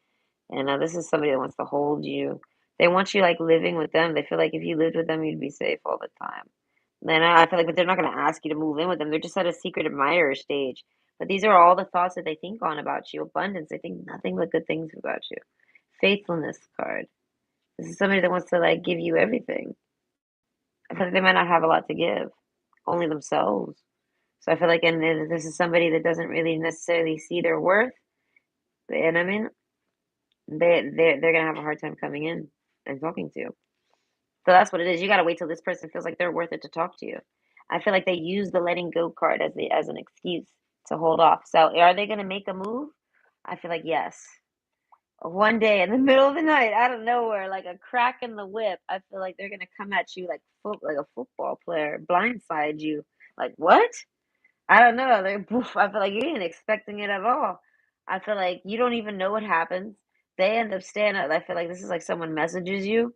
And this is somebody that wants to hold you. They want you like living with them. They feel like if you lived with them, you'd be safe all the time. Then I feel like, but they're not going to ask you to move in with them. They're just at a secret admirer stage. But these are all the thoughts that they think on about you. Abundance. They think nothing but good things about you. Faithfulness card. This is somebody that wants to like give you everything. I feel like they might not have a lot to give, only themselves. So I feel like, and then this is somebody that doesn't really necessarily see their worth. And I mean, they're gonna have a hard time coming in and talking to you. So that's what it is. You gotta wait till this person feels like they're worth it to talk to you. I feel like they use the letting go card as an excuse to hold off. So are they gonna make a move? I feel like yes. One day in the middle of the night, out of nowhere, like a crack in the whip, I feel like they're gonna come at you like like a football player, blindside you. Like what? I don't know. They poof, I feel like you ain't expecting it at all. I feel like you don't even know what happens. They end up staying up. I feel like this is like someone messages you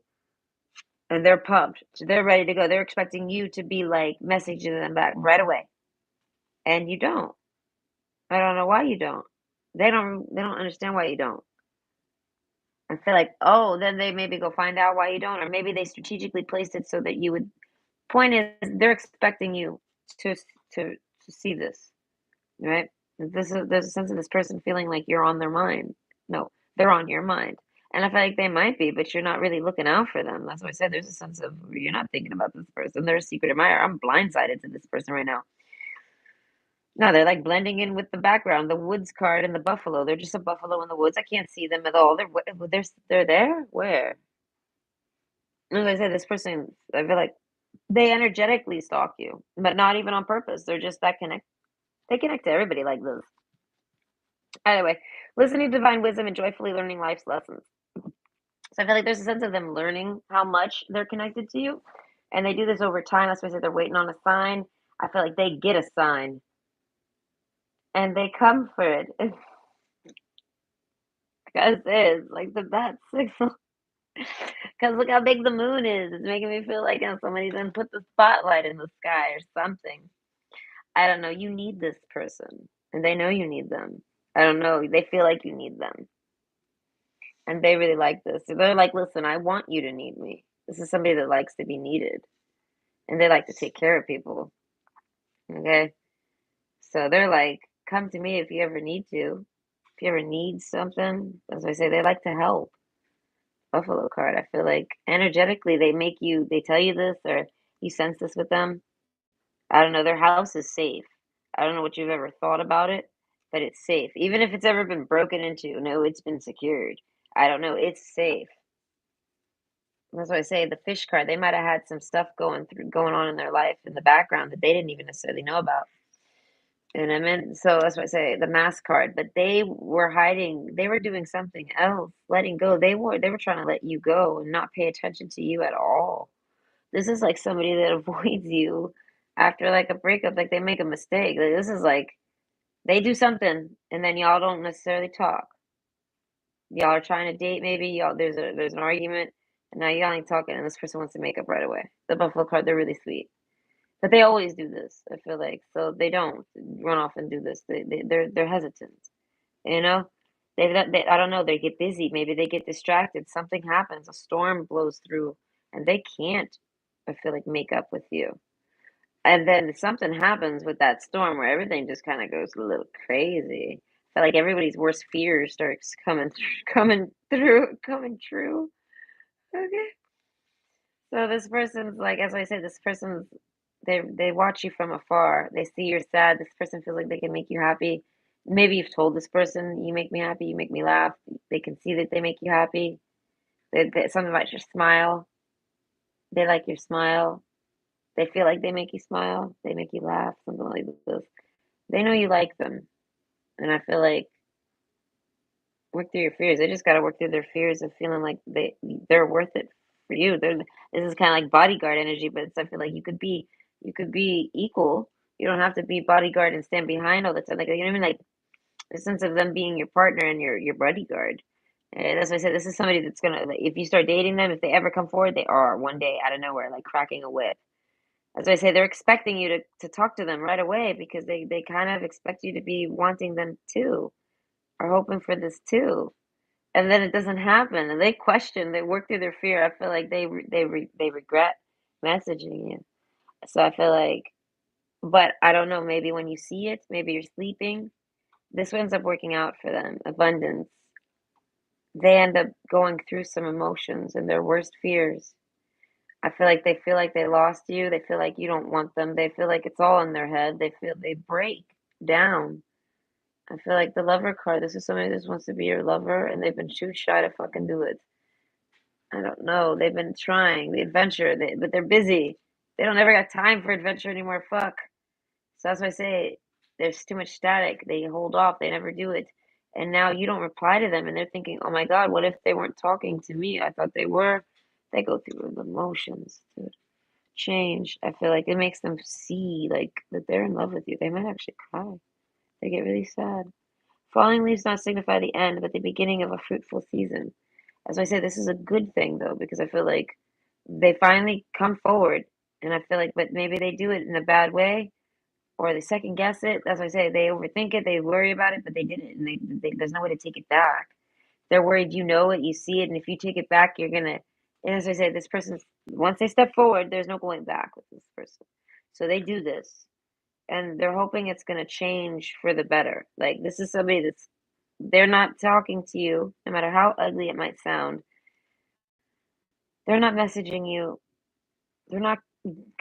and they're pumped. So they're ready to go. They're expecting you to be like messaging them back right away. And you don't. I don't know why you don't. They don't understand why you don't. I feel like, oh, then they maybe go find out why you don't, or maybe they strategically placed it so that you would point is they're expecting you to to see this. Right? This is there's a sense of this person feeling like you're on their mind. No, they're on your mind. And I feel like they might be, but you're not really looking out for them. That's why I said there's a sense of you're not thinking about this person. They're a secret admirer. I'm blindsided to this person right now. No, they're like blending in with the background, the woods card and the buffalo. They're just a buffalo in the woods. I can't see them at all. They're there? Where? As I said, this person, I feel like they energetically stalk you, but not even on purpose. They're just that connect. They connect to everybody like this. Anyway, listening to divine wisdom and joyfully learning life's lessons. So I feel like there's a sense of them learning how much they're connected to you. And they do this over time. That's why I said they're waiting on a sign. I feel like they get a sign and they come for it. Because it's like the bat signal. Because look how big the moon is. It's making me feel like somebody's gonna put the spotlight in the sky or something. I don't know. You need this person. And they know you need them. I don't know. They feel like you need them. And they really like this. So they're like, listen, I want you to need me. This is somebody that likes to be needed. And they like to take care of people. Okay. So they're like, come to me if you ever need to. If you ever need something, as I say, they like to help. Buffalo card. I feel like energetically they tell you this or you sense this with them. I don't know, their house is safe. I don't know what you've ever thought about it, but it's safe. Even if it's ever been broken into, no, it's been secured. I don't know, it's safe. That's why I say the fish card, they might have had some stuff going on in their life in the background that they didn't even necessarily know about. And I mean, so that's why I say the mask card, but they were hiding, they were doing something else, letting go. They were trying to let you go and not pay attention to you at all. This is like somebody that avoids you after like a breakup, like they make a mistake. Like this is like they do something and then y'all don't necessarily talk. Y'all are trying to date, maybe y'all there's an argument, and now y'all ain't talking, and this person wants to make up right away. The Buffalo card, they're really sweet, but they always do this. I feel like so they don't run off and do this. They're hesitant, you know. I don't know. They get busy. Maybe they get distracted. Something happens. A storm blows through, and they can't. I feel like make up with you. And then something happens with that storm where everything just kind of goes a little crazy. I feel like everybody's worst fears starts coming true. Okay. So this person's like, as I said, this person's they watch you from afar. They see you're sad. This person feels like they can make you happy. Maybe you've told this person, you make me happy, you make me laugh. They can see that they make you happy. Something about your smile. They like your smile. They feel like they make you smile. They make you laugh. Something like this. They know you like them. And I feel like work through your fears. They just gotta work through their fears of feeling like they're worth it for you. This is kind of like bodyguard energy, but I feel like you could be equal. You don't have to be bodyguard and stand behind all the time. Like you know what I mean? Like the sense of them being your partner and your bodyguard. And that's why I said this is somebody that's gonna like, if you start dating them, if they ever come forward, they are one day out of nowhere, like cracking a whip. As I say, they're expecting you to talk to them right away because they kind of expect you to be wanting them too, or hoping for this too. And then it doesn't happen, and they question, they work through their fear. I feel like they regret messaging you. So I feel like, but I don't know, maybe when you see it, maybe you're sleeping, this ends up working out for them. Abundance. They end up going through some emotions and their worst fears. I feel like they lost you. They feel like you don't want them. They feel like it's all in their head. They feel they break down. I feel like the lover card, this is somebody that just wants to be your lover and they've been too shy to fucking do it. I don't know. They've been trying the adventure, but they're busy. They don't ever got time for adventure anymore. Fuck. So that's why I say there's too much static. They hold off. They never do it. And now you don't reply to them, and they're thinking, "Oh my God, what if they weren't talking to me? I thought they were." They go through the emotions, dude. Change. I feel like it makes them see like that they're in love with you. They might actually cry. They get really sad. Falling leaves not signify the end, but the beginning of a fruitful season. As I say, this is a good thing though, because I feel like they finally come forward, and I feel like, but maybe they do it in a bad way, or they second guess it. That's why I say they overthink it, they worry about it, but they did it, and there's no way to take it back. They're worried you know it, you see it, and if you take it back, you're gonna. And as I say, this person, once they step forward, there's no going back with this person. So they do this, and they're hoping it's gonna change for the better. Like this is somebody that's they're not talking to you, no matter how ugly it might sound. They're not messaging you. They're not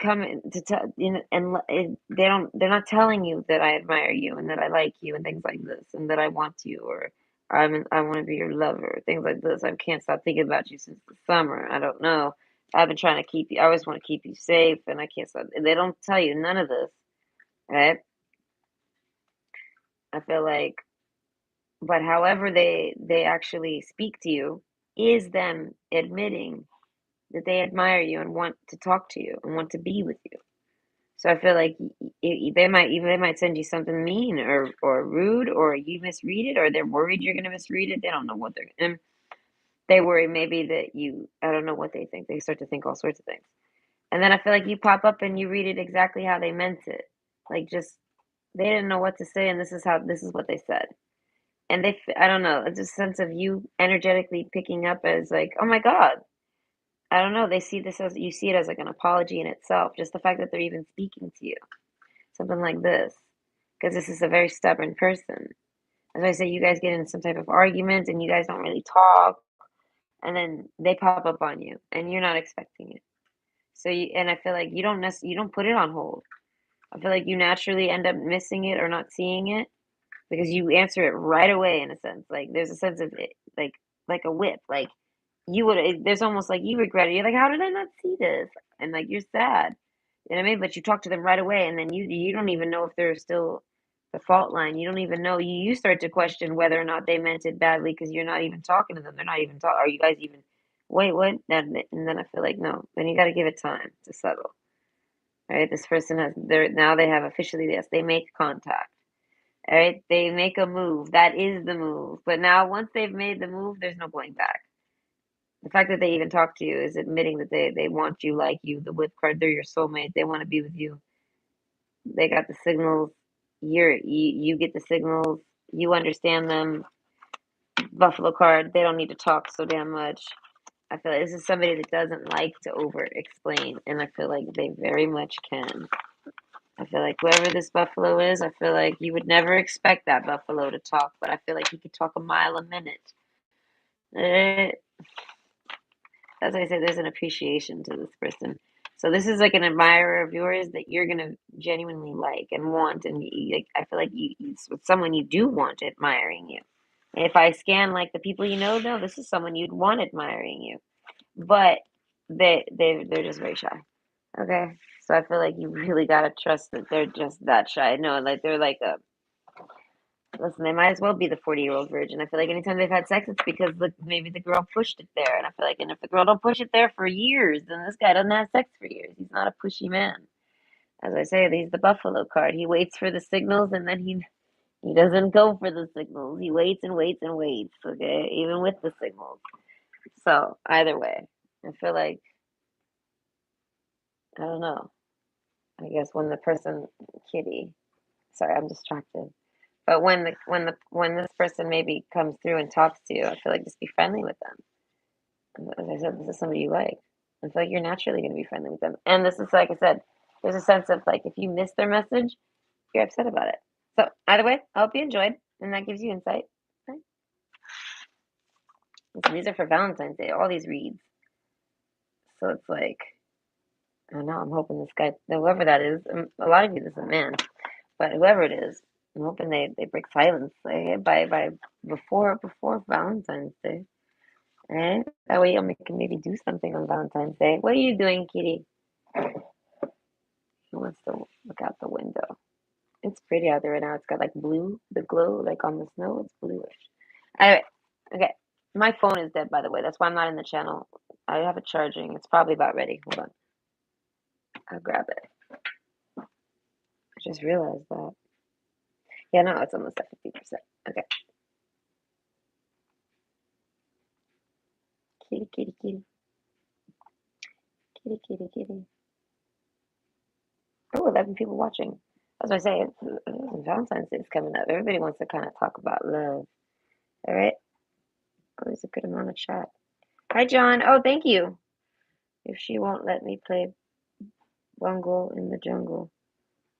coming to tell you know, and they're not telling you that I admire you and that I like you and things like this and that I want you or I want to be your lover, things like this. I can't stop thinking about you since the summer. I don't know. I've been trying to keep you. I always want to keep you safe, and I can't stop. They don't tell you none of this, right? I feel like, but however they actually speak to you is them admitting that they admire you and want to talk to you and want to be with you. So I feel like they might send you something mean or rude or you misread it or they're worried you're gonna misread it. They don't know what they're and they worry maybe that you I don't know what they think. They start to think all sorts of things. And then I feel like you pop up and you read it exactly how they meant it. Like just they didn't know what to say and this is what they said. And I don't know, it's a sense of you energetically picking up as like, "Oh my God." I don't know, they see this as you see it as like an apology in itself, just the fact that they're even speaking to you. Something like this, because this is a very stubborn person. As I say, you guys get in some type of argument and you guys don't really talk, and then they pop up on you, and you're not expecting it. So and I feel like you don't put it on hold. I feel like you naturally end up missing it or not seeing it because you answer it right away in a sense. Like there's a sense of it, like a whip. Like you would. There's almost like you regret it. You're like, how did I not see this? And like you're sad. You know what I mean? But you talk to them right away, and then you don't even know if they're still the fault line. You don't even know. You start to question whether or not they meant it badly because you're not even talking to them. They're not even talking. Are you guys even? Wait, what? And then I feel like no. Then you got to give it time to settle. Right? This person has. They're now they have officially yes. They make contact. All right? They make a move. That is the move. But now once they've made the move, there's no going back. The fact that they even talk to you is admitting that they want you, like you. The whip card. They're your soulmate. They want to be with you. They got the signals. You get the signals. You understand them. Buffalo card. They don't need to talk so damn much. I feel like this is somebody that doesn't like to over explain, and I feel like they very much can. I feel like whoever this buffalo is, I feel like you would never expect that buffalo to talk, but I feel like he could talk a mile a minute. Eh, As I said, there's an appreciation to this person. So this is like an admirer of yours that you're gonna genuinely like and want, and like I feel like it's with someone you do want admiring you. If I scan like the people you know, no, this is someone you'd want admiring you, but they're just very shy. Okay, so I feel like you really gotta trust that they're just that shy. No, like they're like a Listen, they might as well be the 40-year-old virgin. I feel like anytime they've had sex, it's because maybe the girl pushed it there. And I feel like, and if the girl don't push it there for years, then this guy doesn't have sex for years. He's not a pushy man. As I say, he's the buffalo card. He waits for the signals and then he doesn't go for the signals. He waits and waits and waits, okay, even with the signals. So either way, I feel like I don't know. I guess when the person kitty, sorry, I'm distracted. But when this person maybe comes through and talks to you, I feel like just be friendly with them. As I said, this is somebody you like. I feel like you're naturally going to be friendly with them. And this is like I said, there's a sense of like if you miss their message, you're upset about it. So either way, I hope you enjoyed, and that gives you insight. Right? Listen, these are for Valentine's Day. All these reads. So it's like I don't know. I'm hoping this guy, whoever that is, a lot of you, this is a man, but whoever it is, I'm hoping they break silence like, by before Valentine's Day. Right? That way you can maybe do something on Valentine's Day. What are you doing, kitty? He wants to look out the window. It's pretty out there right now. It's got like blue, the glow, like on the snow. It's bluish. Anyway, okay. My phone is dead, by the way. That's why I'm not in the channel. I have it charging. It's probably about ready. Hold on. I'll grab it. I just realized that. Yeah, no, it's almost at 50%. Okay. Kitty, kitty, kitty. Kitty, kitty, kitty. Oh, 11 people watching. As I say, Valentine's Day is coming up. Everybody wants to kind of talk about love. All right? Oh, there's a good amount of chat. Hi, John. Oh, thank you. If she won't let me play bungle in the jungle,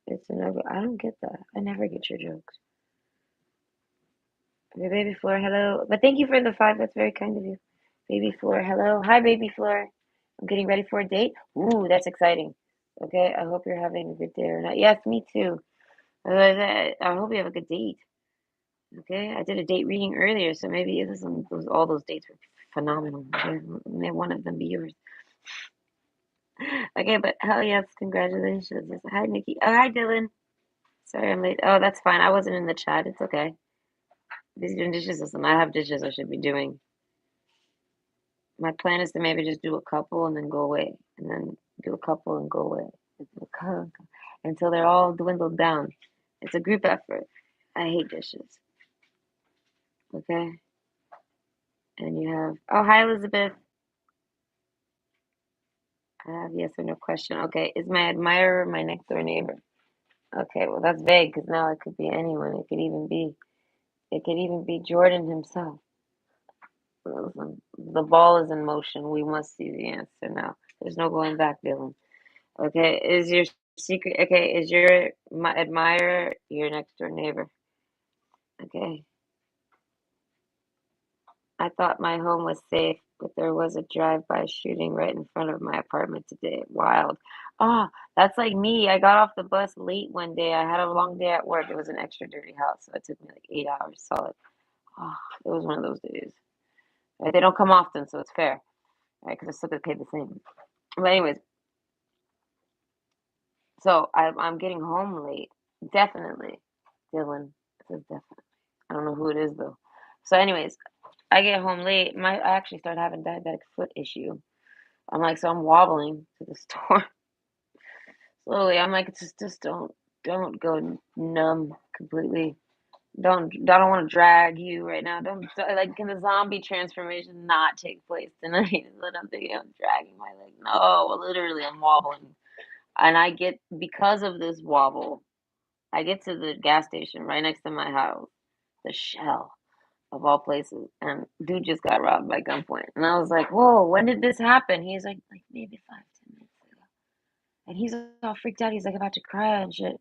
it's a no-go. I don't get that. I never get your jokes. Okay, Baby Floor, hello. But thank you for the 5. That's very kind of you. Baby Floor, hello. Hi, Baby Floor. I'm getting ready for a date. Ooh, that's exciting. Okay, I hope you're having a good day or not. Yes, me too. I hope you have a good date. Okay, I did a date reading earlier, so maybe all those dates were phenomenal. Okay, may one of them be yours. Okay, but hell yes, congratulations. Yes, hi, Nikki. Oh, hi, Dylan. Sorry I'm late. Oh, that's fine. I wasn't in the chat. It's okay. Busy doing dishes. Listen, I have dishes I should be doing. My plan is to maybe just do a couple and then go away, and then do a couple and go away until they're all dwindled down. It's a group effort. I hate dishes. Okay, and you have. Oh, hi, Elizabeth. I have yes or no question. Okay, is my admirer my next door neighbor? Okay, well that's vague because now it could be anyone. It could even be Jordan himself. Listen, the ball is in motion. We must see the answer now. There's no going back, Dylan. Okay, is your secret? Okay, is your my admirer your next door neighbor? Okay, I thought my home was safe, but there was a drive-by shooting right in front of my apartment today. Wild. Ah, that's like me. I got off the bus late one day. I had a long day at work. It was an extra dirty house, so it took me like 8 hours solid. Ah, it was one of those days. Right? They don't come often, so it's fair, right? Because I still get paid the same. But anyways, so I'm getting home late. Definitely, Dylan. It says definitely. I don't know who it is though. So, anyways, I get home late. I actually started having diabetic foot issue. I'm like, so I'm wobbling to the store slowly. I'm like, just don't go numb completely. I don't want to drag you right now. Don't like can the zombie transformation not take place tonight? But I'm thinking I'm dragging my leg. No, literally I'm wobbling. And I get because of this wobble, I get to the gas station right next to my house, the Shell of all places, and dude just got robbed by gunpoint. And I was like, whoa, when did this happen? He's like maybe 5, 10 minutes ago. And he's all freaked out. He's like about to cry and shit.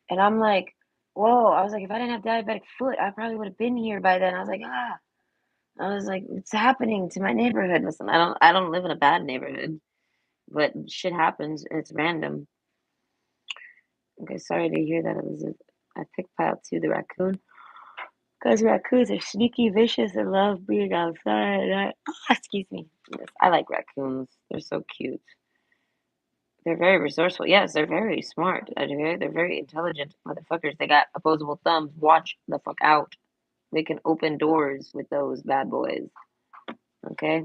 And I'm like, whoa. I was like, if I didn't have diabetic foot, I probably would have been here by then. I was like, ah. I was like, it's happening to my neighborhood. Listen, I don't live in a bad neighborhood, but shit happens. It's random. Okay, sorry to hear that, Elizabeth. I picked pile too, the raccoon. Because raccoons are sneaky, vicious, and love being outside. Excuse me. Yes, I like raccoons. They're so cute. They're very resourceful. Yes, they're very smart. They're very intelligent motherfuckers. They got opposable thumbs. Watch the fuck out. They can open doors with those bad boys. Okay?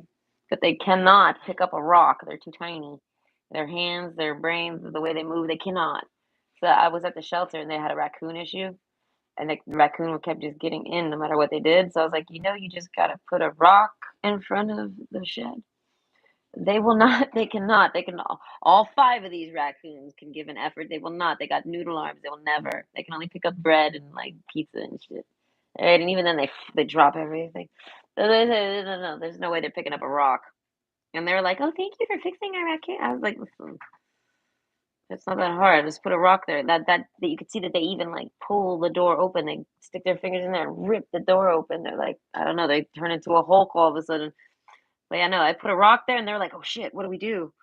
But they cannot pick up a rock. They're too tiny. Their hands, their brains, the way they move, they cannot. So I was at the shelter and they had a raccoon issue. And the raccoon kept just getting in no matter what they did. So I was like, you just gotta put a rock in front of the shed. They will not, they cannot, they can all five of these raccoons can give an effort. They will not. They got noodle arms. They will never. They can only pick up bread and like pizza and shit. Right? And even then they drop everything. So they say, no, there's no way they're picking up a rock. And they're like, oh, thank you for fixing our raccoon. I was like, listen, it's not that hard. Just put a rock there. That you could see that they even like pull the door open. They stick their fingers in there and rip the door open. They're like, I don't know. They turn into a Hulk all of a sudden. But yeah, no, I put a rock there, and they're like, oh shit, what do we do?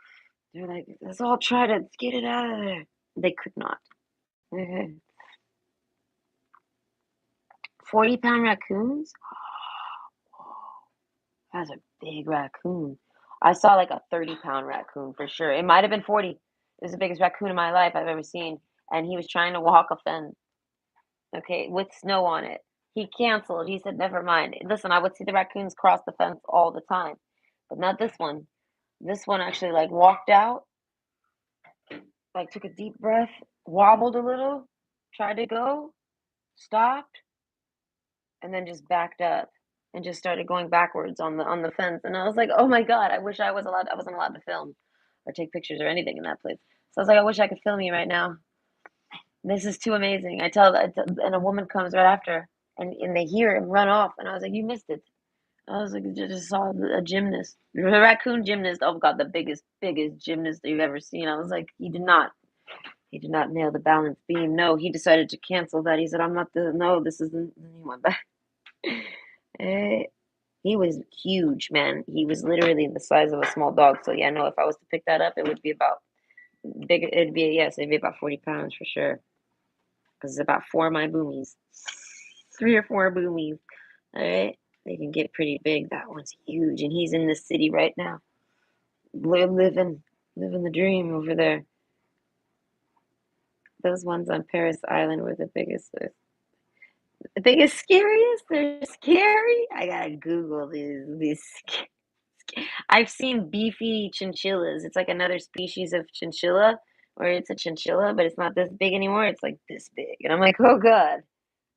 They're like, let's all try to get it out of there. They could not. Okay. 40-pound raccoons? That's a big raccoon. I saw like a 30-pound raccoon for sure. It might have been 40. It was the biggest raccoon in my life I've ever seen. And he was trying to walk a fence, okay, with snow on it. He canceled. He said, never mind. Listen, I would see the raccoons cross the fence all the time, but not this one. This one actually like walked out, like took a deep breath, wobbled a little, tried to go, stopped, and then just backed up and just started going backwards on the fence. And I was like, "Oh my God, I wish I was allowed I wasn't allowed to film or take pictures or anything in that place." So I was like, "I wish I could film you right now. This is too amazing." And a woman comes right after and they hear him run off. And I was like, "You missed it." I was like, just saw a gymnast, a raccoon gymnast. Oh God, the biggest gymnast that you've ever seen. I was like, he did not nail the balance beam. No, he decided to cancel that. He said, I'm not the, no, this isn't, he went back. Eh, he was huge, man. He was literally the size of a small dog. So yeah, no, if I was to pick that up, it would be about big. Yes, it'd be about 40 pounds for sure. Because it's about four of my boomies, 3 or 4 boomies. All right, they can get pretty big. That one's huge, and he's in the city right now, living the dream over there. Those ones on Paris Island were the biggest. The biggest, scariest. They're scary. I gotta Google these. I've seen beefy chinchillas. It's like another species of chinchilla, where it's a chinchilla, but it's not this big anymore. It's like this big, and I'm like, oh God,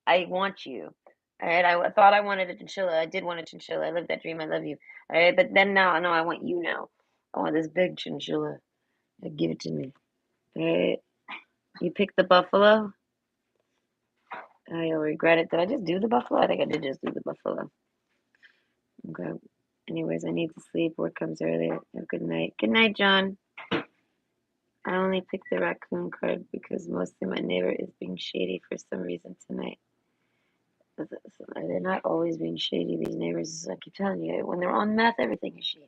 I want you. All right, thought I wanted a chinchilla. I did want a chinchilla. I lived that dream. I love you. All right, but then now, no, I want you now. I want this big chinchilla. Give it to me. All right, you picked the buffalo. Oh, you'll regret it. Did I just do the buffalo? I think I did just do the buffalo. Okay. Anyways, I need to sleep. Work comes earlier. Have a good night. Good night, John. I only picked the raccoon card because mostly my neighbor is being shady for some reason tonight. They're not always being shady, these neighbors. I keep telling you, when they're on meth, everything is shady.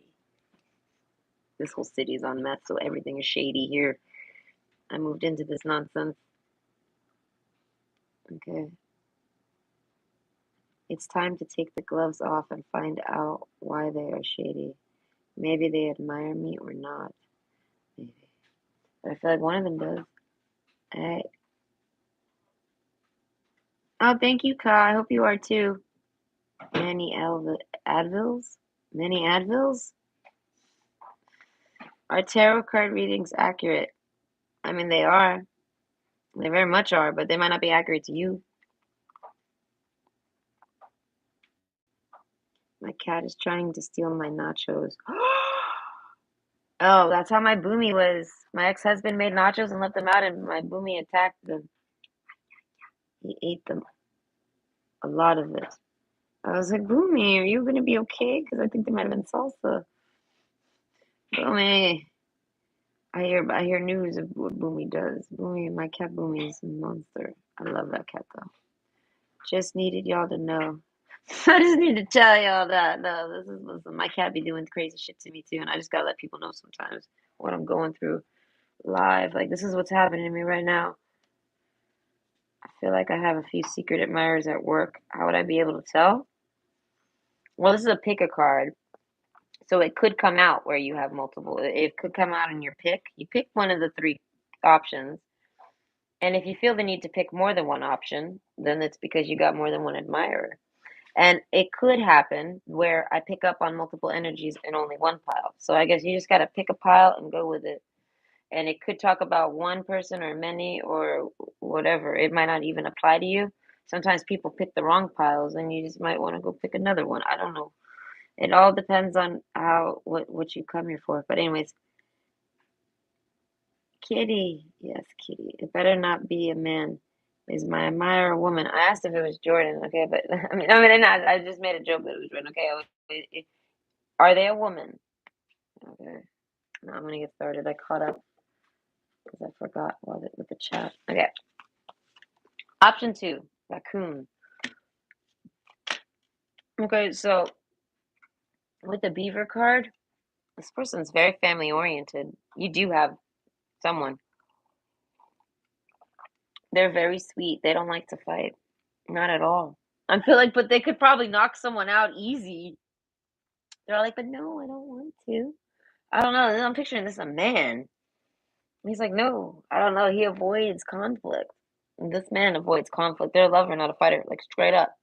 This whole city is on meth, so everything is shady here. I moved into this nonsense. Okay. It's time to take the gloves off and find out why they are shady. Maybe they admire me or not. Maybe. But I feel like one of them does. Alright. Oh, thank you, Ka. I hope you are too. Many Advils? Many Advils? Are tarot card readings accurate? I mean, they are. They very much are, but they might not be accurate to you. My cat is trying to steal my nachos. Oh, that's how my boomy was. My ex-husband made nachos and left them out, and my boomy attacked them. He ate them, a lot of it. I was like, Boomy, are you gonna be okay? Because I think they might have been salsa. Boomy. I hear news of what Boomy does. Boomy, my cat Boomy is a monster. I love that cat though. Just needed y'all to know. I just need to tell y'all that no, listen, my cat be doing crazy shit to me too, and I just gotta let people know sometimes what I'm going through live. Like this is what's happening to me right now. I feel like I have a few secret admirers at work. How would I be able to tell? Well, this is a pick a card. So it could come out where you have multiple. It could come out in your pick. You pick one of the three options. And if you feel the need to pick more than one option, then it's because you got more than one admirer. And it could happen where I pick up on multiple energies in only one pile. So I guess you just got to pick a pile and go with it. And it could talk about one person or many or whatever. It might not even apply to you. Sometimes people pick the wrong piles and you just might want to go pick another one. I don't know. It all depends on how what you come here for. But anyways, Kitty. Yes, Kitty. It better not be a man. Is my admirer a woman? I asked if it was Jordan, okay, but I just made a joke that it was Jordan. Okay, are they a woman? Okay, now I'm gonna get started. I caught up because I forgot with the chat. Okay, option two, Raccoon. Okay, so with the beaver card, this person's very family oriented. You do have someone. They're very sweet. They don't like to fight. Not at all. I feel like, but they could probably knock someone out easy. They're like, but no, I don't want to. I don't know. I'm picturing this a man. He's like, no, I don't know. He avoids conflict. And this man avoids conflict. They're a lover, not a fighter, like straight up.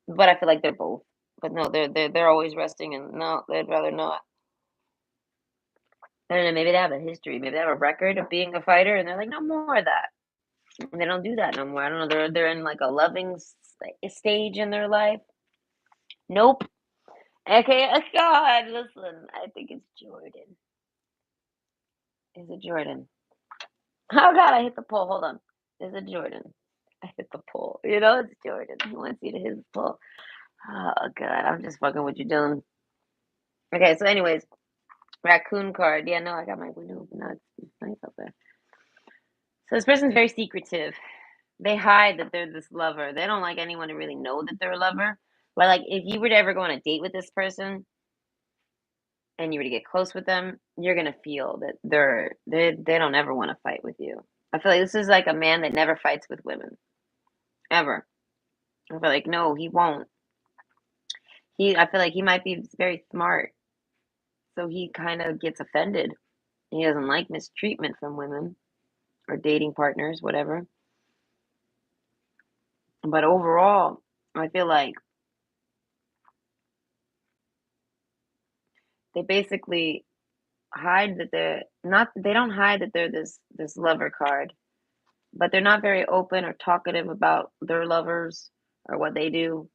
But I feel like they're both. But no, they're always resting, and no, they'd rather not. I don't know. Maybe they have a history. Maybe they have a record of being a fighter, and they're like, no more of that. And they don't do that no more. I don't know. They're in like a loving stage in their life. Nope. Okay, God, listen. I think it's Jordan. Is it Jordan? Oh God, I hit the pole. Hold on. Is it Jordan? I hit the pole. You know it's Jordan. He wants you to hit the pole. Oh God, I'm just fucking with you, Dylan. Okay, so anyways, raccoon card. Yeah, no, I got my window open. Now it's nice out there. So this person's very secretive. They hide that they're this lover. They don't like anyone to really know that they're a lover. But like, if you were to ever go on a date with this person and you were to get close with them, you're gonna feel that they don't ever want to fight with you. I feel like this is like a man that never fights with women ever. I feel like no, he won't. I feel like he might be very smart, so he kind of gets offended. He doesn't like mistreatment from women or dating partners, whatever. But overall, I feel like they basically hide that they're not. They don't hide that they're this lover card, but they're not very open or talkative about their lovers or what they do.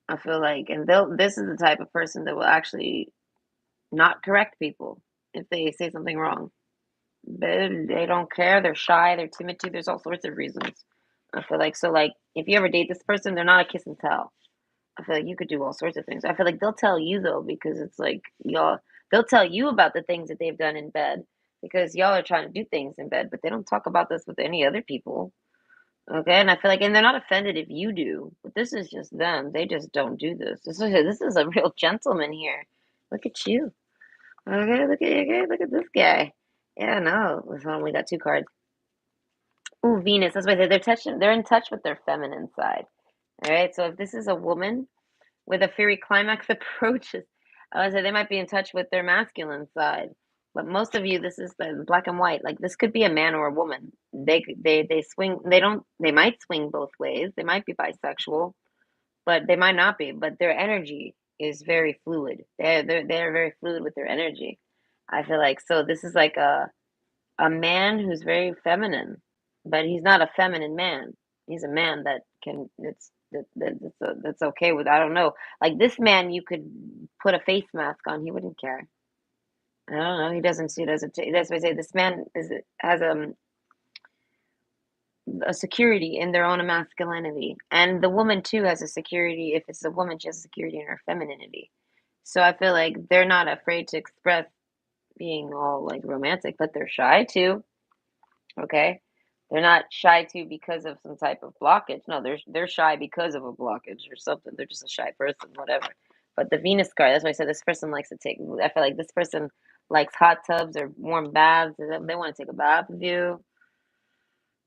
I feel like, and they'll. This is the type of person that will actually not correct people if they say something wrong. They don't care. They're shy. They're timid too. There's all sorts of reasons. I feel like so. Like if you ever date this person, they're not a kiss and tell. I feel like you could do all sorts of things. I feel like they'll tell you though because it's like y'all. They'll tell you about the things that they've done in bed because y'all are trying to do things in bed, but they don't talk about this with any other people. Okay, and I feel like, and they're not offended if you do, but this is just them. They just don't do this. This is a real gentleman here. Look at you. Okay, look at this guy. Yeah, no, this one we got two cards. Ooh, Venus. That's why I said they're in touch with their feminine side. All right. So if this is a woman with a fairy climax approaches, I would say they might be in touch with their masculine side. But most of you, this is the black and white. Like this could be a man or a woman. They swing. They might swing both ways. They might be bisexual, but they might not be. But their energy is very fluid. They're very fluid with their energy. I feel like so. This is like a man who's very feminine, but he's not a feminine man. He's a man that can that's okay with I don't know. Like this man, you could put a face mask on, he wouldn't care. I don't know. He doesn't see it as a. That's why I say this man has a security in their own masculinity, and the woman too has a security. If it's a woman, she has a security in her femininity. So I feel like they're not afraid to express being all like romantic, but they're shy too. Okay. They're not shy too because of some type of blockage. No, they're shy because of a blockage or something. They're just a shy person, whatever. But the Venus card, that's why I said this person likes to take. I feel like this person likes hot tubs or warm baths. They want to take a bath with you.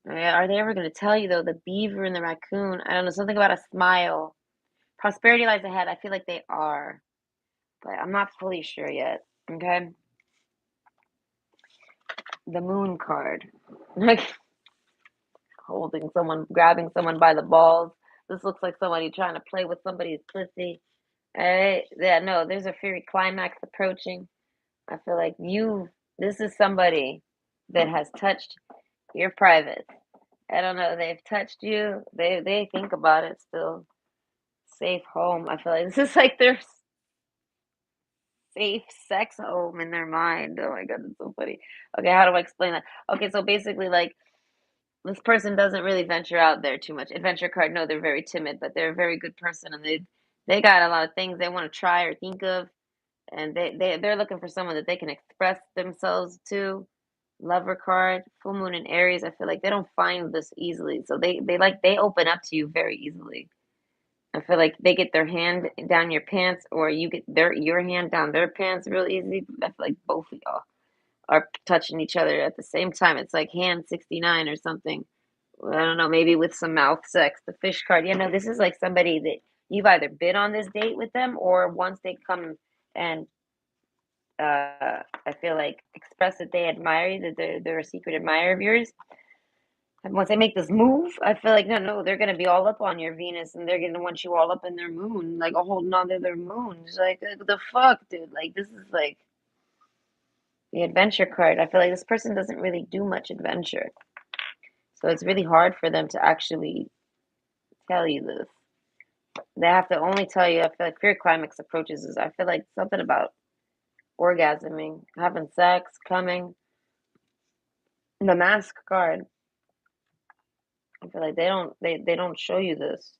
Are they ever going to tell you though? The beaver and the raccoon. I don't know. Something about a smile. Prosperity lies ahead. I feel like they are. but I'm not fully sure yet. Okay, the moon card, like holding someone, grabbing someone by the balls. This looks like somebody trying to play with somebody's pussy. Alright, yeah, no, there's a fairy climax approaching. I feel like this is somebody that has touched your private. I don't know, they've touched you. They think about it still. Safe home. I feel like this is like their safe sex home in their mind. Oh my god, that's so funny. Okay, how do I explain that? Okay, so basically, like this person doesn't really venture out there too much. Adventure card, no, they're very timid, but they're a very good person, and they got a lot of things they want to try or think of, and they're looking for someone that they can express themselves to. Lover card, full moon in Aries. I feel like they don't find this easily, so they open up to you very easily. I feel like they get their hand down your pants, or you get your hand down their pants real easy. I feel like both of y'all are touching each other at the same time. It's like hand 69 or something. I don't know, maybe with some mouth sex. The fish card. You know, this is like somebody that you've either been on this date with them, or once they come and I feel like express that they admire you, that they're a secret admirer of yours. And once they make this move, I feel like no, they're gonna be all up on your Venus, and they're gonna want you all up in their moon, like holding on to their moon. It's like the fuck, dude. Like this is like the adventure card. I feel like this person doesn't really do much adventure, so it's really hard for them to actually tell you this. They have to only tell you. I feel like fear climax approaches is. I feel like something about orgasming, having sex, coming. The mask card. I feel like they don't show you this.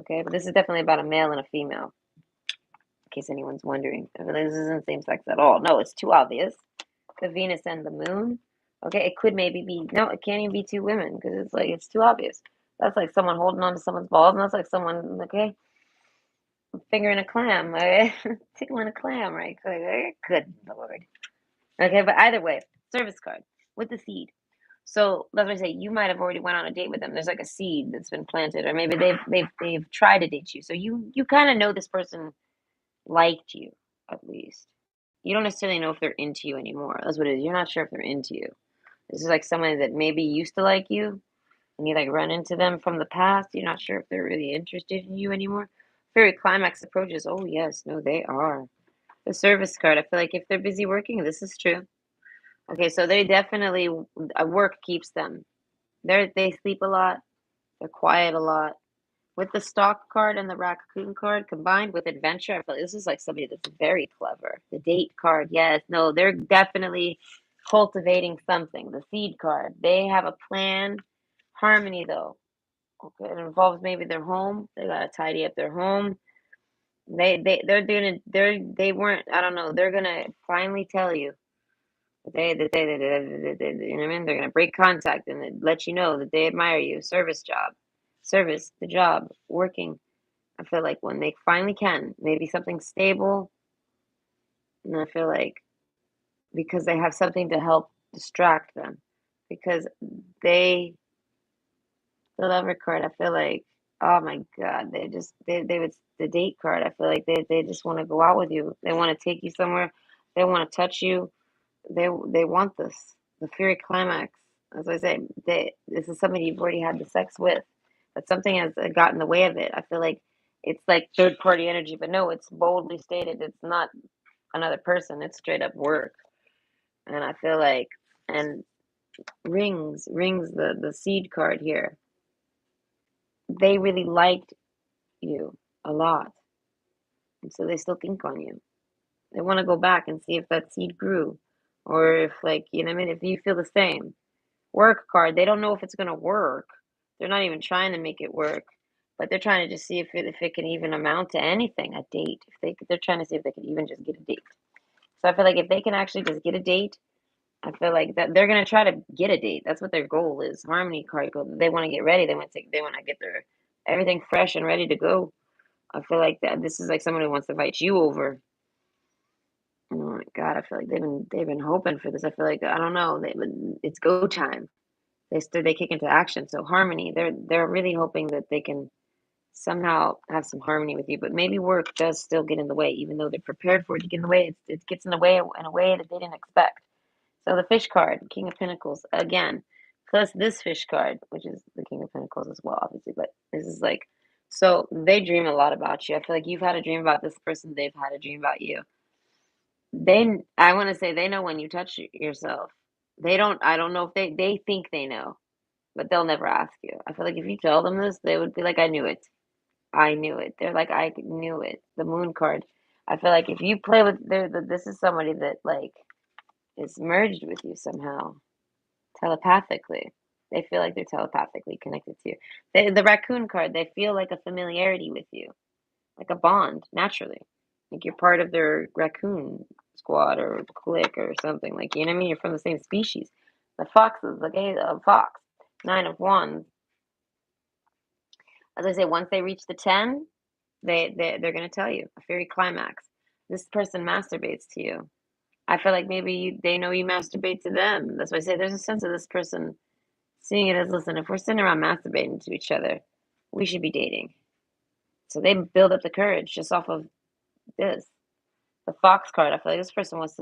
Okay, but this is definitely about a male and a female. In case anyone's wondering, I feel like this isn't same sex at all. No, it's too obvious. The Venus and the Moon. Okay, it could maybe be no, it can't even be two women because it's like it's too obvious. That's like someone holding on to someone's balls, and that's like someone okay, fingering a clam, okay? Tickling a clam, right? Good lord. Okay, but either way, service card with the seed. So that's what I say. You might have already went on a date with them. There's like a seed that's been planted, or maybe they've tried to date you. So you kind of know this person liked you at least. You don't necessarily know if they're into you anymore. That's what it is. You're not sure if they're into you. This is like someone that maybe used to like you, and you like run into them from the past. You're not sure if they're really interested in you anymore. Fairy climax approaches. Oh yes, no, they are. The service card. I feel like if they're busy working, this is true. Okay, so they definitely work keeps them. They sleep a lot. They're quiet a lot. With the stock card and the raccoon card combined with adventure, I feel like this is like somebody that's very clever. The date card, yes, no, they're definitely cultivating something. The seed card, they have a plan. Harmony though, okay, it involves maybe their home. They gotta tidy up their home. They're doing it. They weren't. I don't know. They're gonna finally tell you you know what I mean? They're gonna break contact and then let you know that they admire you. Service job, service, the job, working. I feel like when they finally can, maybe something stable, and I feel like because they have something to help distract them, because they the lover card. I feel like oh my god, they would the date card. I feel like they just want to go out with you. They want to take you somewhere. They want to touch you. They want this, the fairy climax. As I say, this is somebody you've already had the sex with, but something has got in the way of it. I feel like it's like third party energy, but no, it's boldly stated. It's not another person. It's straight up work, and I feel like and rings the seed card here. They really liked you a lot, and so they still think on you. They want to go back and see if that seed grew, or if like you know what I mean. If you feel the same. Work card, they don't know if it's gonna work. They're not even trying to make it work, but they're trying to just see if it can even amount to anything, a date. If they're trying to see if they can even just get a date. So I feel like if they can actually just get a date, I feel like that they're gonna try to get a date. That's what their goal is. Harmony card goal. They want to get ready. They want to get their everything fresh and ready to go. I feel like that this is like someone who wants to invite you over. Oh my God, I feel like they've been hoping for this. I feel like I don't know. It's go time. They kick into action. So harmony, they're really hoping that they can somehow have some harmony with you, but maybe work does still get in the way, even though they're prepared for it to get in the way. It gets in the way in a way that they didn't expect. So the fish card, King of Pentacles, again, plus this fish card, which is the King of Pentacles as well, obviously, but this is like, so they dream a lot about you. I feel like you've had a dream about this person, they've had a dream about you. I want to say they know when you touch yourself. I don't know if they think they know, but they'll never ask you. I feel like if you tell them this, they would be like, I knew it. I knew it. They're like, I knew it. The moon card. I feel like if you play with, this is somebody that like is merged with you somehow, telepathically. They feel like they're telepathically connected to you. The raccoon card, they feel like a familiarity with you, like a bond, naturally. Like you're part of their raccoon squad or clique or something. Like, you know what I mean? You're from the same species. The foxes, like a fox, Nine of Wands. As I say, once they reach the 10, they're going to tell you a fairy climax. This person masturbates to you. I feel like maybe they know you masturbate to them. That's why I say there's a sense of this person seeing it as, listen, if we're sitting around masturbating to each other, we should be dating. So they build up the courage just off of this. The fox card, I feel like this person wants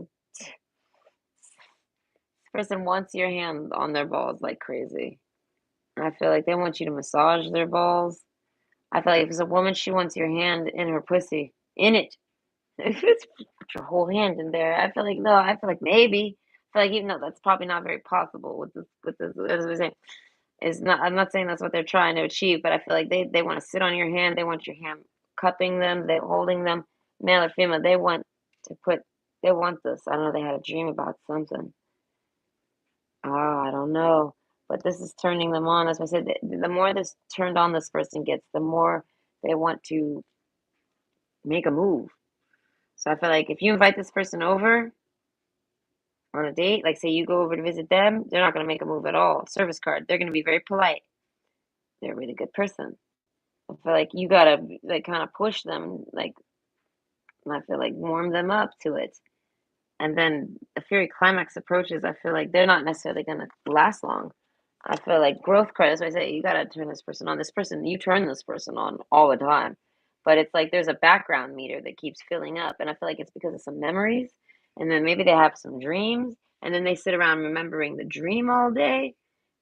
your hand on their balls like crazy. I feel like they want you to massage their balls. I feel like if it's a woman, she wants your hand in her pussy. In it. If it's put your whole hand in there, I feel like no, I feel like maybe. I feel like even though that's probably not very possible with this as we say. Is not I'm not saying that's what they're trying to achieve, but I feel like they want to sit on your hand, they want your hand cupping them, they holding them, male or female, to put they want this. I don't know, they had a dream about something. I don't know. But this is turning them on. As I said, the more this turned on this person gets, the more they want to make a move. So I feel like if you invite this person over on a date, like say you go over to visit them, they're not going to make a move at all. Service card, they're going to be very polite. They're a really good person. I feel like you gotta like kind of push them, like I feel like warm them up to it. And then a fairy climax approaches, I feel like they're not necessarily gonna last long. I feel like growth card, as I say, you gotta turn this person on. This person, you turn this person on all the time. But it's like there's a background meter that keeps filling up. And I feel like it's because of some memories. And then maybe they have some dreams. And then they sit around remembering the dream all day.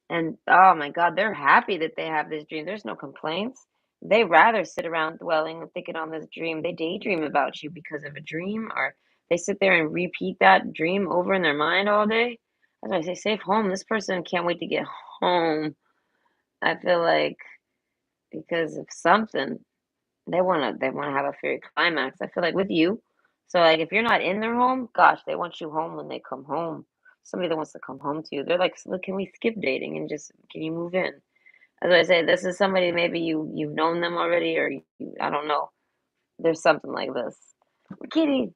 And oh my God, they're happy that they have this dream. There's no complaints. They rather sit around dwelling and thinking on this dream. They daydream about you because of a dream, or they sit there and repeat that dream over in their mind all day. That's why I say safe home. This person can't wait to get home. I feel like because of something, they wanna have a fairy climax. I feel like with you. So like if you're not in their home, gosh, they want you home when they come home. Somebody that wants to come home to you. They're like, look, can we skip dating and just can you move in? As I say, this is somebody maybe you've known them already, or I don't know. There's something like this. Kitty,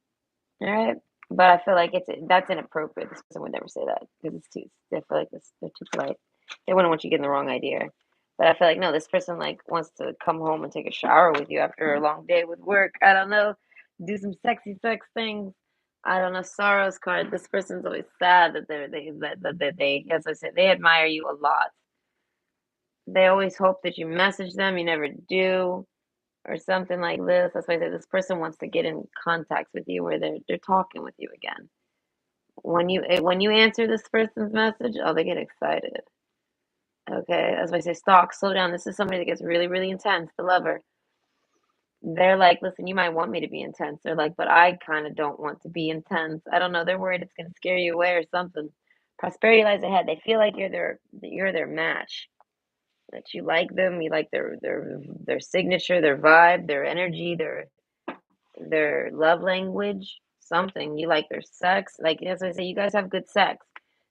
all right. But I feel like that's inappropriate. This person would never say that because it's too. They feel like they're too polite. They wouldn't want you getting the wrong idea. But I feel like no, this person like wants to come home and take a shower with you after a long day with work. I don't know, do some sexy sex things. I don't know. Sorrow's card. This person's always sad that they, as I said, they admire you a lot. They always hope that you message them, you never do, or something like this. That's why I say this person wants to get in contact with you where they're talking with you again. When you answer this person's message, oh, they get excited. Okay, that's why I say stop, slow down. This is somebody that gets really, really intense, the lover. They're like, listen, you might want me to be intense. They're like, but I kind of don't want to be intense. I don't know. They're worried it's going to scare you away or something. Prosperity lies ahead. They feel like you're their match. That you like them, you like their signature, their vibe, their energy, their love language, something. You like their sex. Like as I say, you guys have good sex.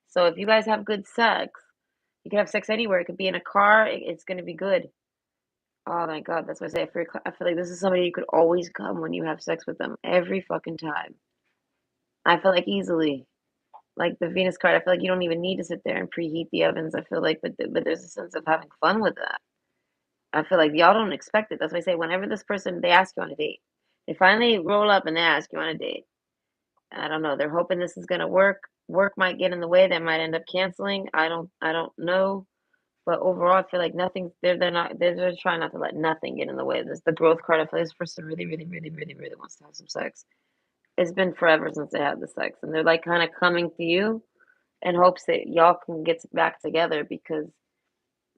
So if you guys have good sex, you can have sex anywhere. It could be in a car. It's going to be good. Oh my God, that's what I say. I feel like this is somebody you could always come when you have sex with them every fucking time. I feel like easily. Like the Venus card, I feel like you don't even need to sit there and preheat the ovens. I feel like, but there's a sense of having fun with that. I feel like y'all don't expect it. That's why I say whenever this person they ask you on a date, they finally roll up and they ask you on a date. I don't know. They're hoping this is gonna work. Work might get in the way. They might end up canceling. I don't know. But overall, I feel like nothing's they're not they're just trying not to let nothing get in the way of this. The growth card, I feel like this person really, really, really, really, really wants to have some sex. It's been forever since they had the sex, and they're like kind of coming to you in hopes that y'all can get back together because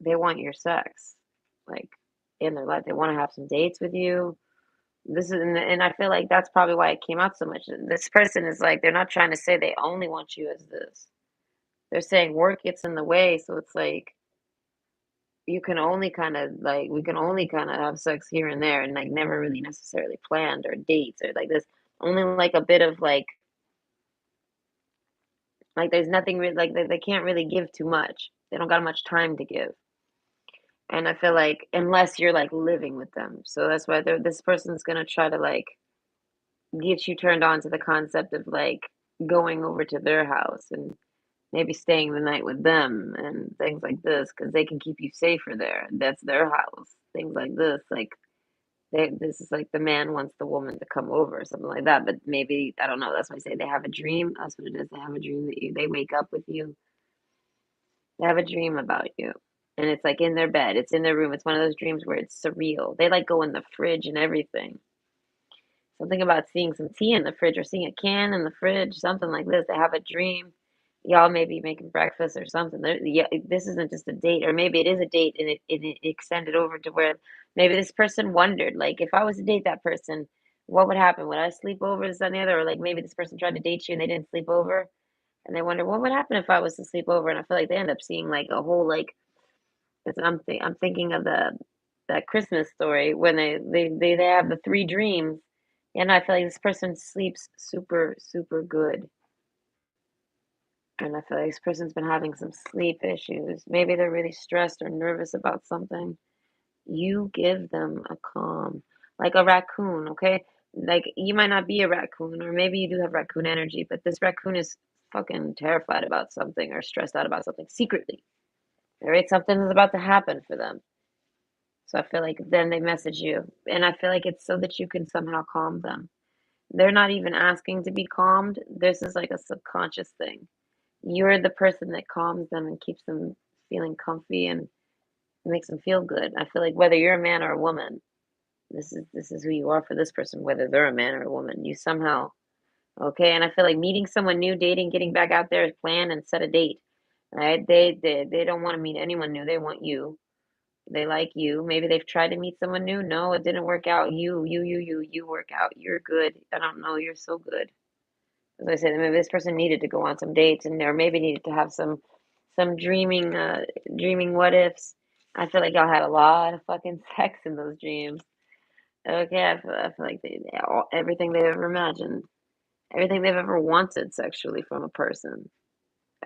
they want your sex, like in their life. They want to have some dates with you. This is, and I feel like that's probably why it came out so much. This person is like, they're not trying to say they only want you as this. They're saying work gets in the way, so it's like you can only kind of like we can only kind of have sex here and there, and like never really necessarily planned or dates or like this. Only like a bit of like there's nothing really like they can't really give too much. They don't got much time to give. And I feel like unless you're like living with them, so that's why this person's gonna try to like get you turned on to the concept of like going over to their house and maybe staying the night with them and things like this because they can keep you safer there. That's their house. Things like this, like this is like the man wants the woman to come over or something like that. But maybe I don't know. That's why I say they have a dream. That's what it is. They have a dream that they wake up with you. They have a dream about you. And it's like in their bed, it's in their room. It's one of those dreams where it's surreal. They like go in the fridge and everything. Something about seeing some tea in the fridge or seeing a can in the fridge, something like this. They have a dream. Y'all may be making breakfast or something. Yeah, this isn't just a date, or maybe it is a date and it extended over to where maybe this person wondered, like, if I was to date that person, what would happen? Would I sleep over this and the other? Or like maybe this person tried to date you and they didn't sleep over, and they wonder what would happen if I was to sleep over. And I feel like they end up seeing like a whole like I'm thinking of that Christmas story when they have the three dreams, and I feel like this person sleeps super super good, and I feel like this person's been having some sleep issues. Maybe they're really stressed or nervous about something. You give them a calm, like a raccoon, okay? Like you might not be a raccoon, or maybe you do have raccoon energy, but this raccoon is fucking terrified about something or stressed out about something secretly. All right, something is about to happen for them. So I feel like then they message you, and I feel like it's so that you can somehow calm them. They're not even asking to be calmed. This is like a subconscious thing. You're the person that calms them and keeps them feeling comfy and makes them feel good. I feel like whether you're a man or a woman, this is who you are for this person, whether they're a man or a woman. You somehow okay, and I feel like meeting someone new, dating, getting back out there, plan and set a date. Right? They don't want to meet anyone new. They want you. They like you. Maybe they've tried to meet someone new. No, it didn't work out. You work out. You're good. I don't know. You're so good. As I said, maybe this person needed to go on some dates and or maybe needed to have some dreaming what ifs. I feel like y'all had a lot of fucking sex in those dreams. Okay, I feel like everything they've ever imagined, everything they've ever wanted sexually from a person.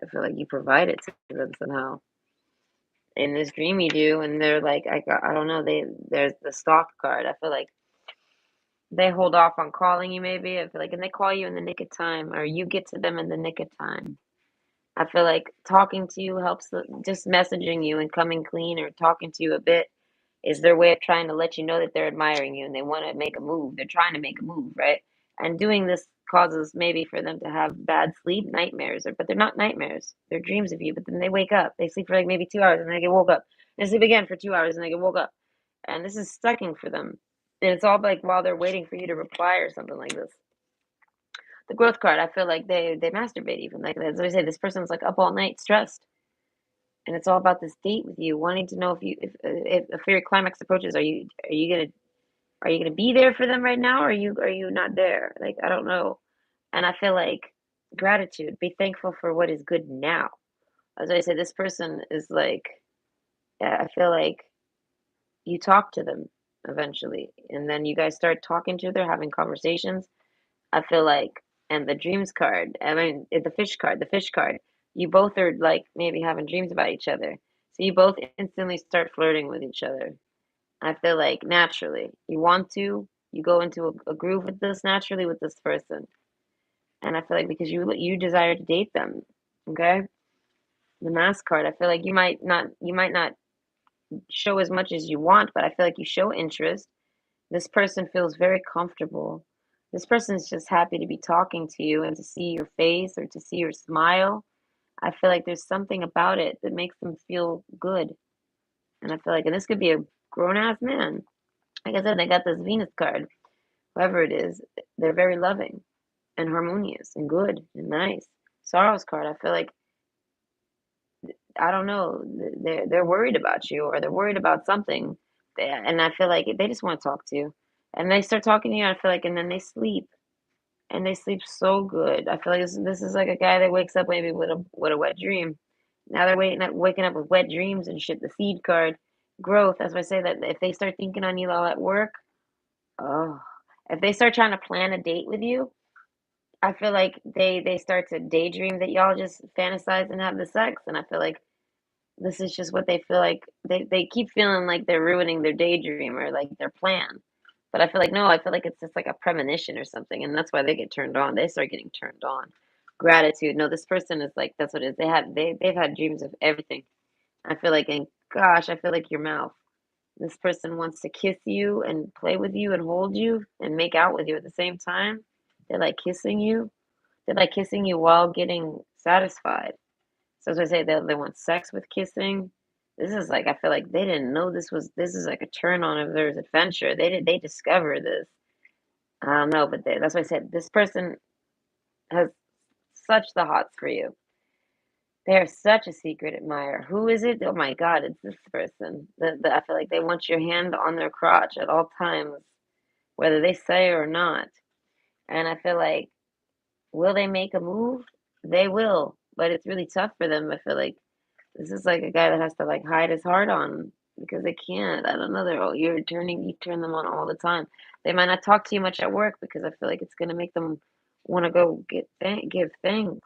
I feel like you provide it to them somehow. In this dream you do, and they're like, I don't know, there's the stalk card. I feel like they hold off on calling you maybe. I feel like, and they call you in the nick of time, or you get to them in the nick of time. I feel like talking to you helps, just messaging you and coming clean or talking to you a bit is their way of trying to let you know that they're admiring you and they want to make a move. They're trying to make a move, right? And doing this causes maybe for them to have bad sleep, nightmares, or but they're not nightmares. They're dreams of you. But then they wake up. They sleep for like maybe 2 hours and they get woke up. And they sleep again for 2 hours and they get woke up. And this is stucking for them. And it's all like while they're waiting for you to reply or something like this. The growth card, I feel like they masturbate even. Like as I say, this person's like up all night stressed. And it's all about this date with you, wanting to know if your climax approaches, are you gonna be there for them right now, or are you not there? Like I don't know. And I feel like gratitude, be thankful for what is good now. As I said, this person is like, yeah, I feel like you talk to them eventually, and then you guys start talking to them, having conversations. I feel like, and the dreams card, I mean, the fish card, you both are like maybe having dreams about each other. So you both instantly start flirting with each other. I feel like naturally, you go into a groove with this naturally with this person. And I feel like because you desire to date them, okay? The mask card, I feel like you might not show as much as you want, but I feel like you show interest. This person feels very comfortable. This person is just happy to be talking to you and to see your face or to see your smile. I feel like there's something about it that makes them feel good. And I feel like, and this could be a grown ass man. Like I said, they got this Venus card. Whoever it is, they're very loving and harmonious and good and nice. Sorrows card, I feel like I don't know, they're worried about you or they're worried about something. And I feel like they just want to talk to you. And they start talking to you, I feel like, and then they sleep. And they sleep so good. I feel like this is like a guy that wakes up maybe with a wet dream. Now they're waking up with wet dreams and shit. The seed card, growth. That's why I say that if they start thinking on you while at work, oh, if they start trying to plan a date with you, I feel like they start to daydream that y'all just fantasize and have the sex, and I feel like this is just what they feel like they keep feeling like they're ruining their daydream or like their plan. But I feel like no, I feel like it's just like a premonition or something, and that's why they get turned on. They start getting turned on. Gratitude. No, this person is like that's what it is. They've had dreams of everything. I feel like and gosh, I feel like your mouth. This person wants to kiss you and play with you and hold you and make out with you at the same time. They like kissing you. They like kissing you while getting satisfied. So as I say, they want sex with kissing. This is like I feel like they didn't know this is like a turn on of their adventure. They discover this. I don't know, but that's why I said this person has such the hots for you. They are such a secret admirer. Who is it? Oh my God, it's this person. I feel like they want your hand on their crotch at all times, whether they say or not. And I feel like, will they make a move? They will, but it's really tough for them. I feel like this is like a guy that has to like hide his heart on because they can't. I don't know. You turn them on all the time. They might not talk to you much at work because I feel like it's gonna make them want to go give thanks.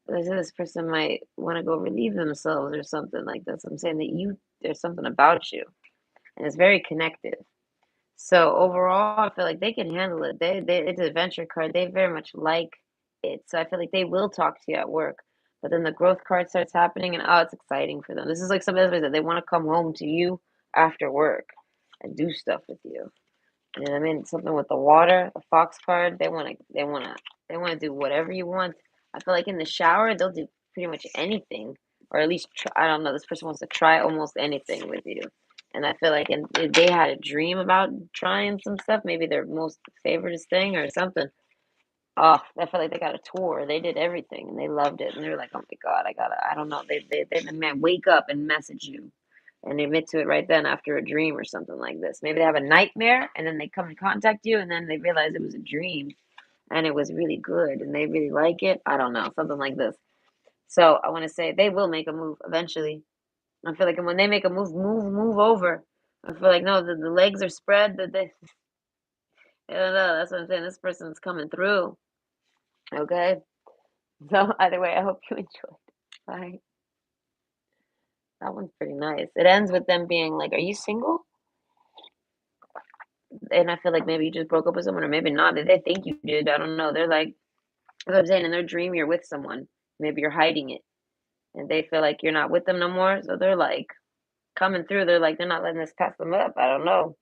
This person might want to go relieve themselves or something like that. So I'm saying that there's something about you, and it's very connected. So overall, I feel like they can handle it. It's an adventure card. They very much like it. So I feel like they will talk to you at work. But then the growth card starts happening, and oh, it's exciting for them. This is like somebody that they want to come home to you after work and do stuff with you. You know what I mean? Something with the water, the fox card. They want to do whatever you want. I feel like in the shower, they'll do pretty much anything, or at least try, I don't know. This person wants to try almost anything with you, and I feel like if they had a dream about trying some stuff, maybe their most favorite thing or something. Oh, I feel like they got a tour. They did everything and they loved it, and they're like, "Oh my God, I don't know." They man wake up and message you, and they admit to it right then after a dream or something like this. Maybe they have a nightmare, and then they come and contact you, and then they realize it was a dream, and it was really good, and they really like it. I don't know, something like this. So I want to say they will make a move eventually. I feel like when they make a move over. I feel like no, the legs are spread. That they, I don't know. That's what I'm saying. This person's coming through. Okay. So either way, I hope you enjoyed. Bye. That one's pretty nice. It ends with them being like, "Are you single?" And I feel like maybe you just broke up with someone, or maybe not. They think you did. I don't know. They're like, what I'm saying, in their dream, you're with someone. Maybe you're hiding it, and they feel like you're not with them no more. So they're like coming through. They're like, they're not letting this pass them up. I don't know.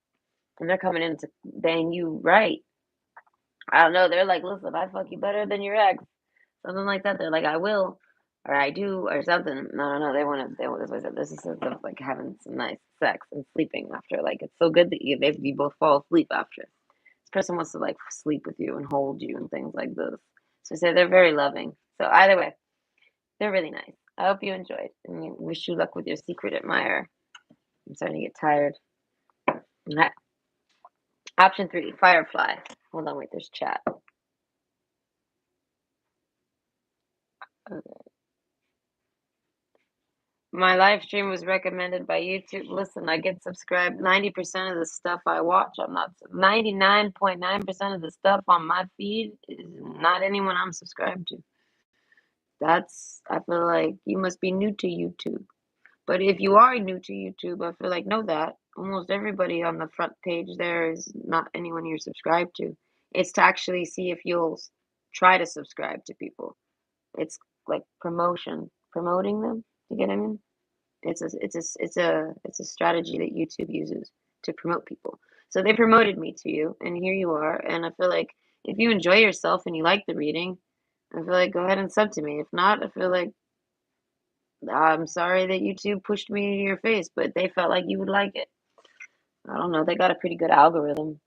And they're coming in to bang you right. I don't know. They're like, listen, I fuck you better than your ex. Something like that. They're like, I will, or I do, or something. No, no, no. They want this. This is sort of like having some nice sex and sleeping after. Like, it's so good that you both fall asleep after. This person wants to like sleep with you and hold you and things like this. So I say they're very loving. So either way, they're really nice. I hope you enjoyed and wish you luck with your secret admirer. I'm starting to get tired. Okay. Option 3, Firefly. Hold on, wait, there's chat. Okay. My live stream was recommended by YouTube. Listen, I get subscribed. 90% of the stuff I watch, I'm not. 99.9% of the stuff on my feed is not anyone I'm subscribed to. I feel like you must be new to YouTube. But if you are new to YouTube, I feel like know that almost everybody on the front page there is not anyone you're subscribed to. It's to actually see if you'll try to subscribe to people. It's like promoting them. You get what I mean? It's a strategy that YouTube uses to promote people. So they promoted me to you, and here you are. And I feel like if you enjoy yourself and you like the reading, I feel like go ahead and sub to me. If not, I feel like I'm sorry that YouTube pushed me in your face, but they felt like you would like it. I don't know. They got a pretty good algorithm.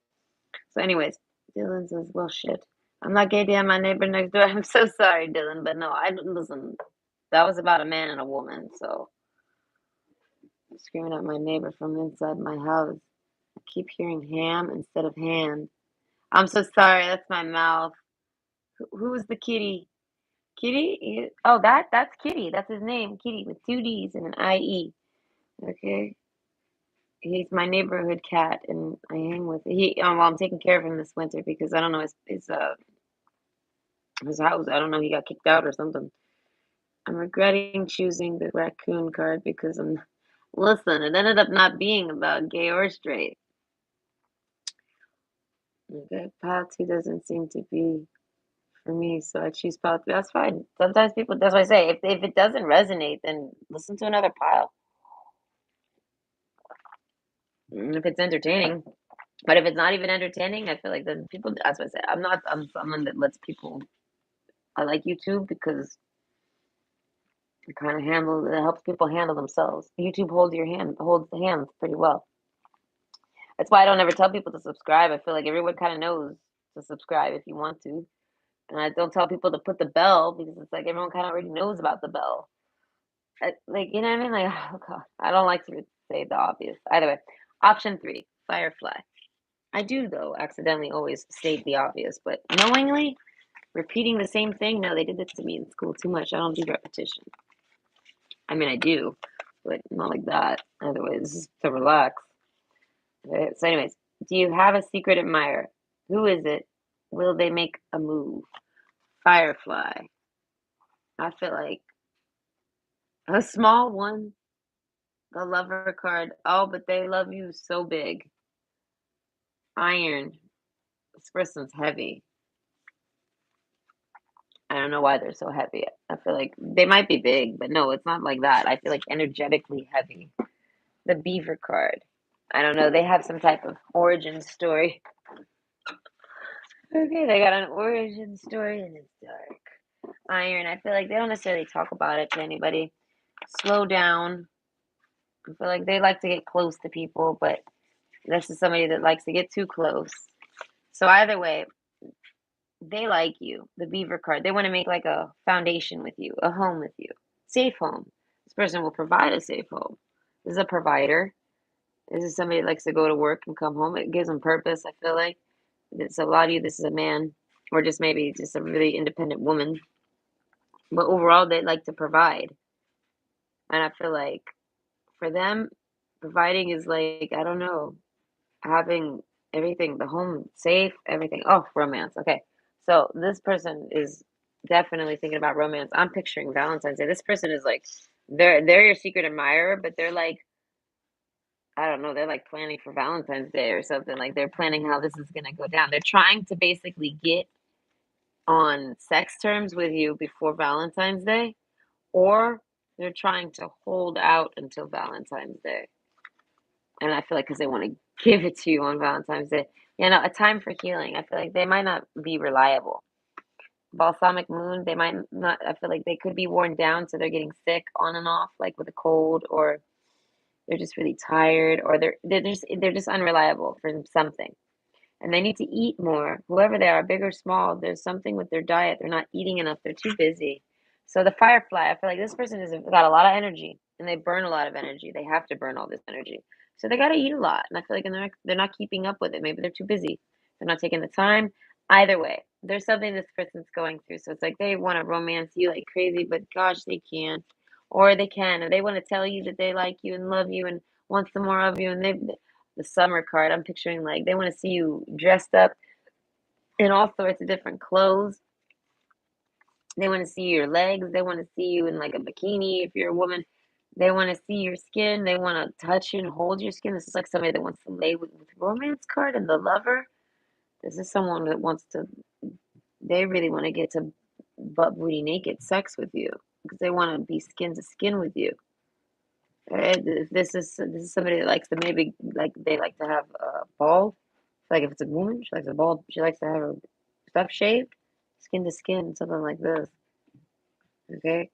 So, anyways, Dylan says, "Well, shit. I'm not gay, damn my neighbor next door." I'm so sorry, Dylan, but no, I listen. That was about a man and a woman. So, screaming at my neighbor from inside my house. I keep hearing ham instead of hand. I'm so sorry. That's my mouth. Who's the kitty? Kitty? Oh, that's Kitty. That's his name. Kitty with two D's and an IE. Okay. He's my neighborhood cat, and I hang with he. Well, I'm taking care of him this winter because I don't know his house. I don't know. He got kicked out or something. I'm regretting choosing the raccoon card because I'm. Listen, it ended up not being about gay or straight. Okay, path two doesn't seem to be for me, so I choose path three. That's fine. Sometimes people. That's what I say. If it doesn't resonate, then listen to another pile. If it's entertaining. But if it's not even entertaining, I feel like then people. That's what I say. I'm not. I'm someone that lets people. I like YouTube because it kind of handles. It helps people handle themselves. YouTube holds the hands pretty well. That's why I don't ever tell people to subscribe. I feel like everyone kind of knows to subscribe if you want to, and I don't tell people to put the bell because it's like everyone kind of already knows about the bell. Like you know what I mean? Like oh god, I don't like to say the obvious. Either way, option three, Firefly. I do though accidentally always state the obvious, but knowingly repeating the same thing. No, they did this to me in school too much. I don't do repetition. I mean, I do, but not like that. Otherwise, just to relax. Okay? So, anyways, do you have a secret admirer? Who is it? Will they make a move? Firefly. I feel like a small one, the lover card. Oh, but they love you so big. Iron. This person's heavy. I don't know why they're so heavy. I feel like they might be big, but no, it's not like that. I feel like energetically heavy. The beaver card. I don't know. They have some type of origin story. Okay, they got an origin story and it's dark. Iron. I feel like they don't necessarily talk about it to anybody. Slow down. I feel like they like to get close to people, but this is somebody that likes to get too close. So either way, they like you. The beaver card. They want to make like a foundation with you, a home with you. Safe home. This person will provide a safe home. This is a provider. This is somebody that likes to go to work and come home. It gives them purpose, I feel like. So a lot of you, this is a man, or just maybe just a really independent woman. But overall, they like to provide. And I feel like for them, providing is like, I don't know, having everything, the home safe, everything. Oh, romance. Okay. So this person is definitely thinking about romance. I'm picturing Valentine's Day. This person is like, they're your secret admirer, but they're like, I don't know, they're like planning for Valentine's Day or something. Like they're planning how this is gonna go down. They're trying to basically get on sex terms with you before Valentine's Day, or they're trying to hold out until Valentine's Day. And I feel like because they want to give it to you on Valentine's Day. You know, a time for healing. I feel like they might not be reliable. Balsamic moon, they might not, I feel like they could be worn down, so they're getting sick on and off, like with a cold, or they're just really tired, or they're just unreliable for something. And they need to eat more. Whoever they are, big or small, there's something with their diet. They're not eating enough. They're too busy. So the firefly, I feel like this person has got a lot of energy and they burn a lot of energy. They have to burn all this energy. So they got to eat a lot. And I feel like they're not keeping up with it. Maybe they're too busy. They're not taking the time. Either way, there's something this person's going through. So it's like they want to romance you like crazy, but gosh, they can't. Or they can. Or they want to tell you that they like you and love you and want some more of you. And the summer card, I'm picturing like they want to see you dressed up in all sorts of different clothes. They want to see your legs. They want to see you in like a bikini if you're a woman. They want to see your skin. They want to touch you and hold your skin. This is like somebody that wants to lay with romance card and the lover. This is someone that wants to, they really want to get to butt booty naked sex with you because they want to be skin to skin with you. Right? If this is somebody that likes to maybe like they like to have a bald. Like if it's a woman, she likes a bald. She likes to have her stuff shaved, skin to skin, something like this. Okay,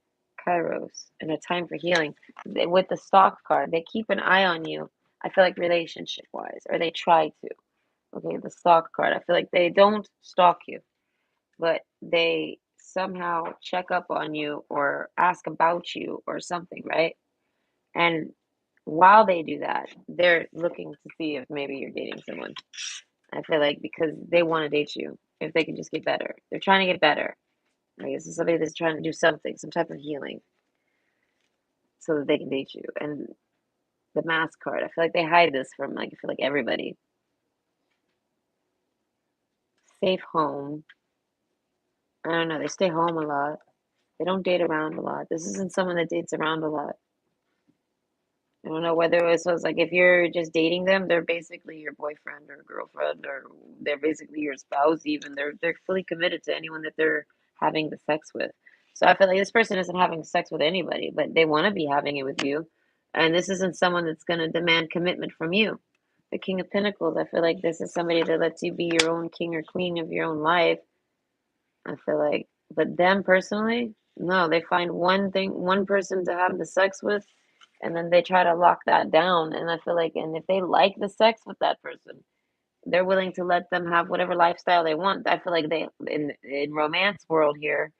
Kairos and a time for healing. With the stalk card, they keep an eye on you. I feel like relationship wise, or they try to. Okay, the stalk card. I feel like they don't stalk you, but they somehow check up on you or ask about you or something, right? And while they do that, they're looking to see if maybe you're dating someone. I feel like because they want to date you, if they can just get better. They're trying to get better. Like this is somebody that's trying to do something, some type of healing, so that they can date you. And the mask card, I feel like they hide this from like I feel like everybody. Safe home. I don't know. They stay home a lot. They don't date around a lot. This isn't someone that dates around a lot. I don't know whether it was like if you're just dating them, they're basically your boyfriend or girlfriend, or they're basically your spouse. Even they're fully committed to anyone that they're having the sex with. So I feel like this person isn't having sex with anybody, but they want to be having it with you. And this isn't someone that's going to demand commitment from you. The King of Pentacles, I feel like this is somebody that lets you be your own king or queen of your own life. I feel like, but them personally, no, they find one thing, one person to have the sex with, and then they try to lock that down. And I feel like, and if they like the sex with that person, they're willing to let them have whatever lifestyle they want. I feel like they, in romance world here,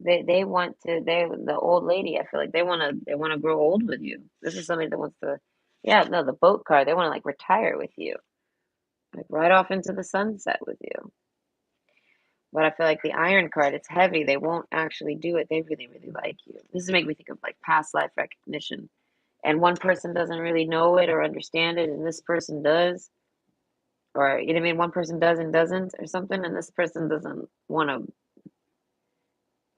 they want to, the old lady. I feel like they want to grow old with you. This is somebody that wants to, yeah, no, the boat card. They want to like retire with you, like right off into the sunset with you. But I feel like the Iron card, it's heavy. They won't actually do it. They really, really like you. This is making me think of like past life recognition. And one person doesn't really know it or understand it, and this person does. Or, you know what I mean? One person does and doesn't, or something, and this person doesn't want to,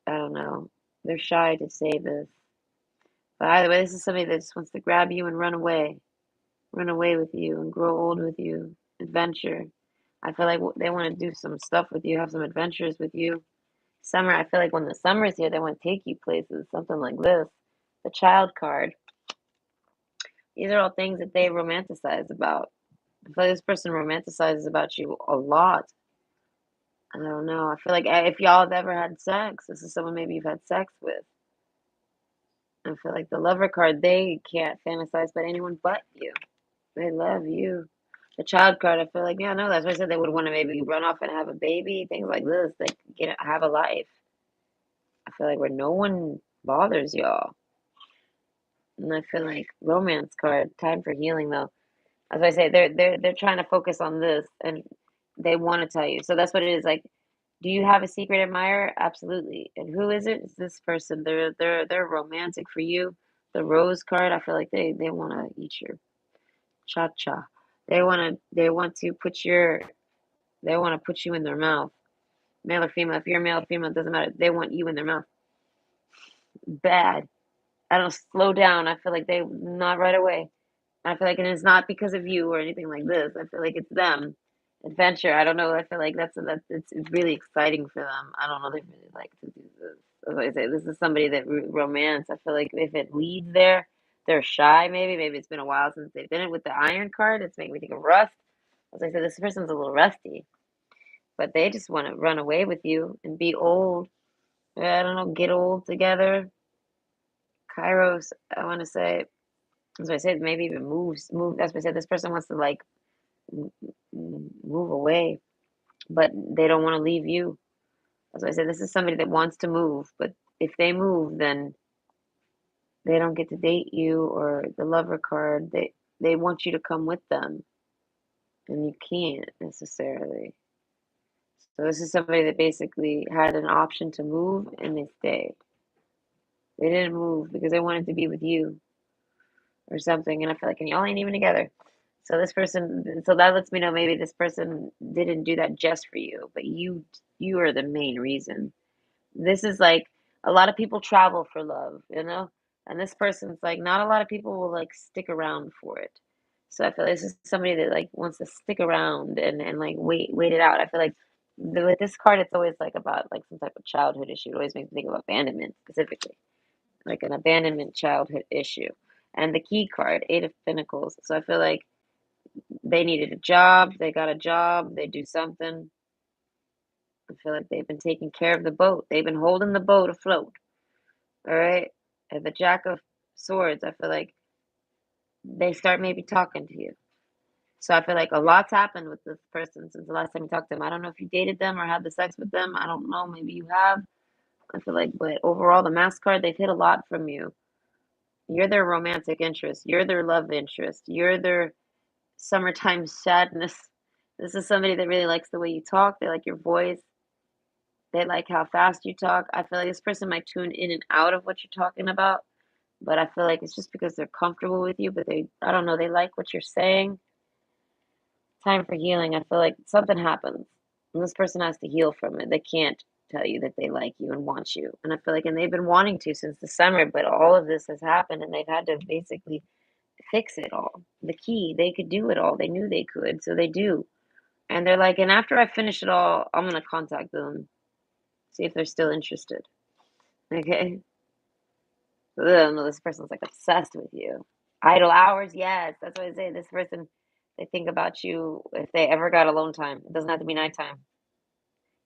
I don't know. They're shy to say this. But either way, this is somebody that just wants to grab you and run away with you and grow old with you. Adventure. I feel like they want to do some stuff with you, have some adventures with you. Summer, I feel like when the summer's here, they want to take you places, something like this. The child card. These are all things that they romanticize about. I feel like this person romanticizes about you a lot. I don't know. I feel like if y'all have ever had sex, this is someone maybe you've had sex with. I feel like the lover card, they can't fantasize about anyone but you. They love you. The child card, I feel like, yeah, no, that's why I said they would want to maybe run off and have a baby, things like this. They get have a life. I feel like where no one bothers y'all. And I feel like romance card, time for healing though. As I say, they're trying to focus on this and they want to tell you. So that's what it is. Like, do you have a secret admirer? Absolutely. And who is it? It's this person. They're romantic for you. The rose card, I feel like they want to eat your cha cha. They want to put you in their mouth. Male or female. If you're male or female, it doesn't matter. They want you in their mouth. Bad. I don't slow down. I feel like they not right away. I feel like, and it's not because of you or anything like this. I feel like it's them. Adventure. I don't know. I feel like that's it's really exciting for them. I don't know. They really like to do this. As I say, this is somebody that romance. I feel like if it leads there, they're shy. Maybe it's been a while since they've been it with the Iron card. It's making me think of rust. As I said, this person's a little rusty, but they just want to run away with you and be old. I don't know. Get old together. Kairos. I want to say. As I said, maybe even move. That's what I said. This person wants to like move away, but they don't want to leave you. As I said, this is somebody that wants to move, but if they move, then they don't get to date you or the lover card. They want you to come with them, and you can't necessarily. So this is somebody that basically had an option to move, and they stayed. They didn't move because they wanted to be with you or something. And I feel like, and y'all ain't even together. So this person, so that lets me know maybe this person didn't do that just for you, but you are the main reason. This is like a lot of people travel for love, you know? And this person's like not a lot of people will like stick around for it. So I feel like this is somebody that like wants to stick around and like wait it out. I feel like with this card it's always like about like some type of childhood issue. It always makes me think of abandonment specifically. Like an abandonment childhood issue. And the key card, Eight of Pentacles. So I feel like they needed a job, they got a job, they do something. I feel like they've been taking care of the boat. They've been holding the boat afloat. All right. The Jack of Swords, I feel like they start maybe talking to you. So I feel like a lot's happened with this person since the last time you talked to them. I don't know if you dated them or had the sex with them. I don't know. Maybe you have. I feel like, but overall, the Mask card, they've hit a lot from you. You're their romantic interest. You're their love interest. You're their summertime sadness. This is somebody that really likes the way you talk. They like your voice. They like how fast you talk. I feel like this person might tune in and out of what you're talking about, but I feel like it's just because they're comfortable with you, but I don't know, they like what you're saying. Time for healing. I feel like something happens, and this person has to heal from it. They can't tell you that they like you and want you. And I feel like, and they've been wanting to since the summer, but all of this has happened, and they've had to basically fix it all. The key, they could do it all. They knew they could, so they do. And they're like, and after I finish it all, I'm gonna contact them, see if they're still interested. Okay. Ugh, no, this person's like obsessed with you. Idle hours, yes. That's what I say. This person, they think about you if they ever got alone time. It doesn't have to be nighttime.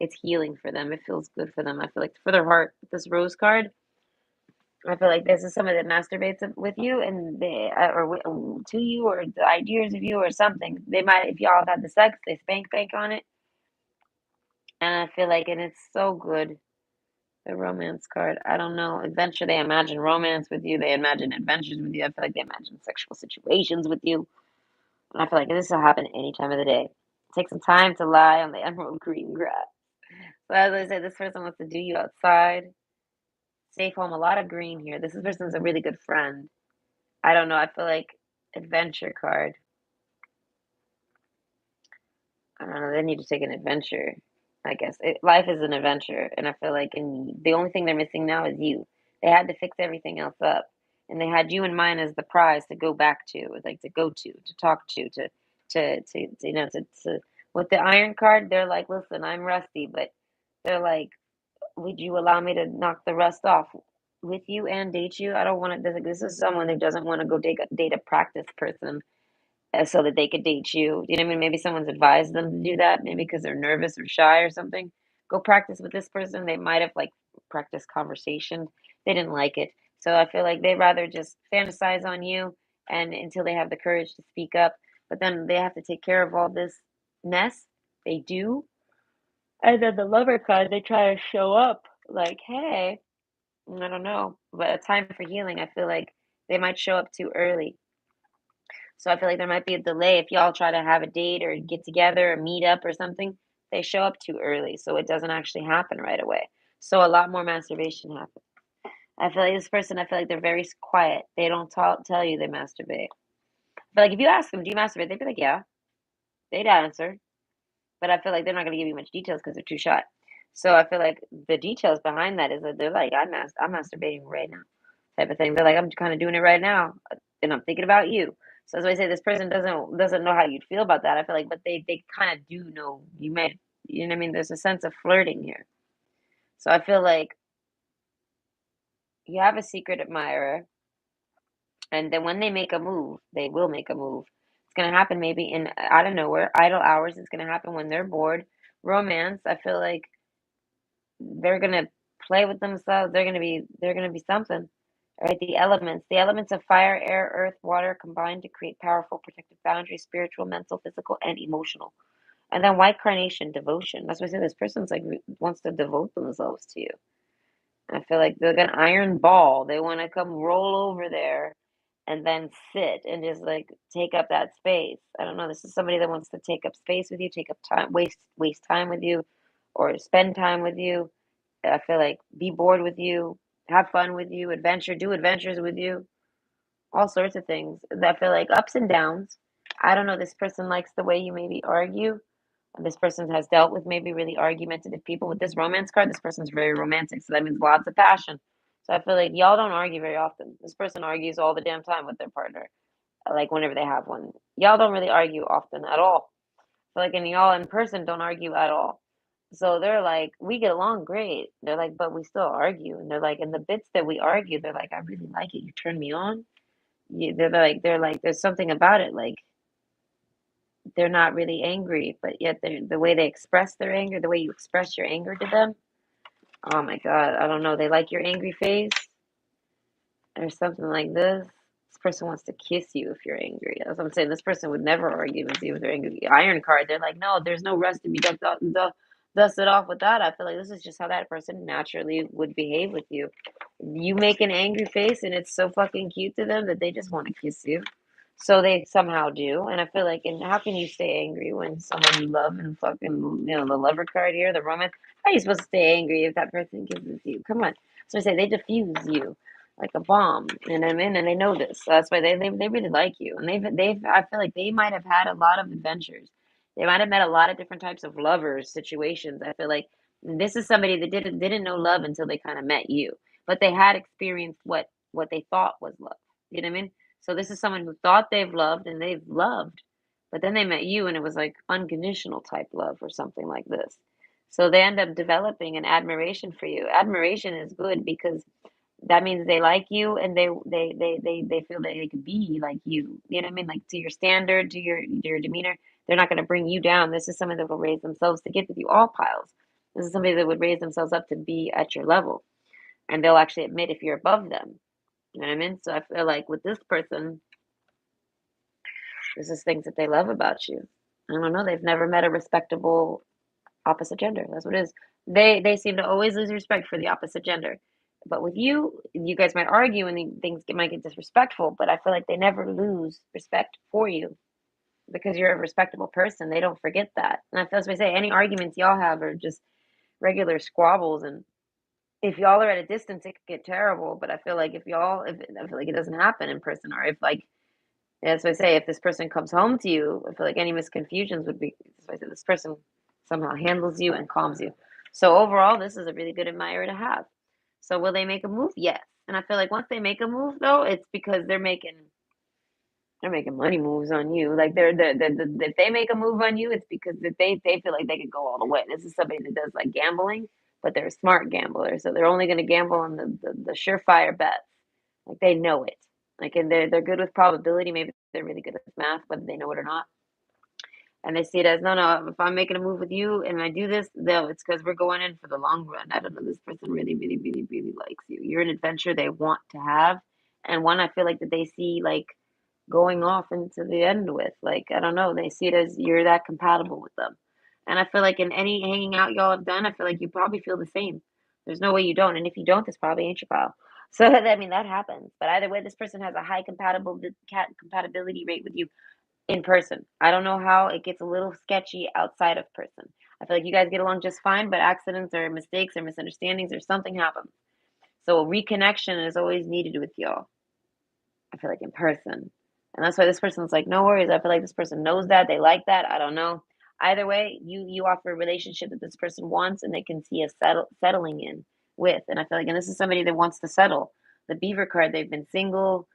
It's healing for them. It feels good for them. I feel like for their heart, with this rose card, I feel like this is somebody that masturbates with you and they, to you, or the ideas of you or something. They might, if y'all have had the sex, they spank bank on it. And I feel like, and it's so good. The romance card. I don't know. Adventure. They imagine romance with you. They imagine adventures with you. I feel like they imagine sexual situations with you. And I feel like this will happen any time of the day. Take some time to lie on the emerald green grass. So as I say, this person wants to do you outside. Safe home. A lot of green here. This person's a really good friend. I don't know. I feel like adventure card. I don't know. They need to take an adventure. I guess life is an adventure, and I feel like the only thing they're missing now is you. They had to fix everything else up, and they had you in mind as the prize to go back to, like to go to talk to to. With the Iron card, they're like, listen, I'm rusty, but they're like, would you allow me to knock the rust off with you and date you? I don't want to. This is someone who doesn't want to go date a practice person so that they could date you. You know what I mean? Maybe someone's advised them to do that, maybe because they're nervous or shy or something. Go practice with this person. They might have like practiced conversation. They didn't like it. So I feel like they'd rather just fantasize on you and until they have the courage to speak up. But then they have to take care of all this mess. They do. And then the lover card, they try to show up like, hey, I don't know. But a time for healing, I feel like they might show up too early. So I feel like there might be a delay if y'all try to have a date or get together or meet up or something. They show up too early, so it doesn't actually happen right away. So a lot more masturbation happens. I feel like this person, I feel like they're very quiet. They don't tell you they masturbate. But like if you ask them, do you masturbate? They'd be like, yeah. They'd answer. But I feel like they're not going to give you much details because they're too shy. So I feel like the details behind that is that they're like, I'm masturbating right now, type of thing. They're like, I'm kind of doing it right now, and I'm thinking about you. So as I say, this person doesn't know how you'd feel about that. I feel like, but they kind of do know you may, you know what I mean? There's a sense of flirting here. So I feel like you have a secret admirer, and then when they make a move, they will make a move. It's gonna happen maybe in out of nowhere, idle hours. It's gonna happen when they're bored. Romance. I feel like they're gonna play with themselves. They're gonna be something. Right? The elements of fire, air, earth, water combine to create powerful protective boundaries, spiritual, mental, physical, and emotional. And then white carnation, devotion. That's why I say this person's like wants to devote themselves to you. I feel like they're an iron ball. They want to come roll over there and then sit and just like take up that space. I don't know. This is somebody that wants to take up space with you, take up time, waste time with you, or spend time with you. I feel like be bored with you, have fun with you, do adventures with you, all sorts of things. I feel like ups and downs. I don't know. This person likes the way you maybe argue. This person has dealt with maybe really argumentative people. With this romance card, this person's very romantic, so that means lots of passion. So I feel like y'all don't argue very often. This person argues all the damn time with their partner, like whenever they have one. Y'all don't really argue often at all. So like, and y'all in person don't argue at all. So they're like, we get along great. They're like, but we still argue. And they're like, and the bits that we argue, they're like, I really like it. You turn me on. They're like, there's something about it. Like they're not really angry, but yet the way they express their anger, the way you express your anger to them. Oh my God, I don't know. They like your angry face. or something like this person wants to kiss you if you're angry. That's what I'm saying. This person would never argue with you if they're angry. Iron card, they're like, no, there's no rust to be dusted off with that. I feel like this is just how that person naturally would behave with you. You make an angry face and it's so fucking cute to them that they just want to kiss you. So they somehow do. And I feel like, and how can you stay angry when someone you love and fucking, the lover card here, the romance, how are you supposed to stay angry if that person kisses you? Come on. So I say they diffuse you like a bomb, and I'm in, and they know this. So that's why they really like you, and they've I feel like they might have had a lot of adventures. They might have met a lot of different types of lovers situations. I feel like this is somebody that didn't know love until they kind of met you, but they had experienced what they thought was love. You know what I mean? So this is someone who thought they've loved and they've loved, but then they met you and it was like unconditional type love or something like this. So they end up developing an admiration for you. Admiration is good because that means they like you and they feel that they could be like you. You know what I mean? Like to your standard, to your demeanor. They're not going to bring you down. This is somebody that will raise themselves to get with you. All piles. This is somebody that would raise themselves up to be at your level, and they'll actually admit if you're above them. You know what I mean? So I feel like with this person, this is things that they love about you. I don't know. They've never met a respectable opposite gender. That's what it is. They seem to always lose respect for the opposite gender. But with you guys might argue and things might get disrespectful, but I feel like they never lose respect for you because you're a respectable person. They don't forget that. And I feel as I say, any arguments y'all have are just regular squabbles. And if y'all are at a distance, it could get terrible. But if I feel like it doesn't happen in person, or if like, as I say, if this person comes home to you, I feel like any misconfusions would be, as I say, this person somehow handles you and calms you. So overall, this is a really good admirer to have. So will they make a move? Yes. And I feel like once they make a move, though, it's because they're making money moves on you. Like if they make a move on you, it's because they feel like they could go all the way. This is somebody that does like gambling, but they're a smart gambler, so they're only going to gamble on the surefire bets. Like they know it. Like and they're good with probability. Maybe they're really good with math, whether they know it or not. And they see it as no. If I'm making a move with you and I do this, no, it's because we're going in for the long run. I don't know. This person really, really, really, really likes you. You're an adventure they want to have, and one I feel like that they see like going off into the end with. Like I don't know. They see it as you're that compatible with them, and I feel like in any hanging out y'all have done, I feel like you probably feel the same. There's no way you don't, and if you don't, this probably ain't your pal. So I mean that happens. But either way, this person has a high compatibility rate with you in person. I don't know how it gets a little sketchy outside of person. I feel like you guys get along just fine, but accidents or mistakes or misunderstandings or something happens. So a reconnection is always needed with y'all. I feel like in person. And that's why this person's like, no worries. I feel like this person knows that. They like that. I don't know. Either way, you offer a relationship that this person wants and they can see a settling in with. And I feel like, and this is somebody that wants to settle. The beaver card, they've been single,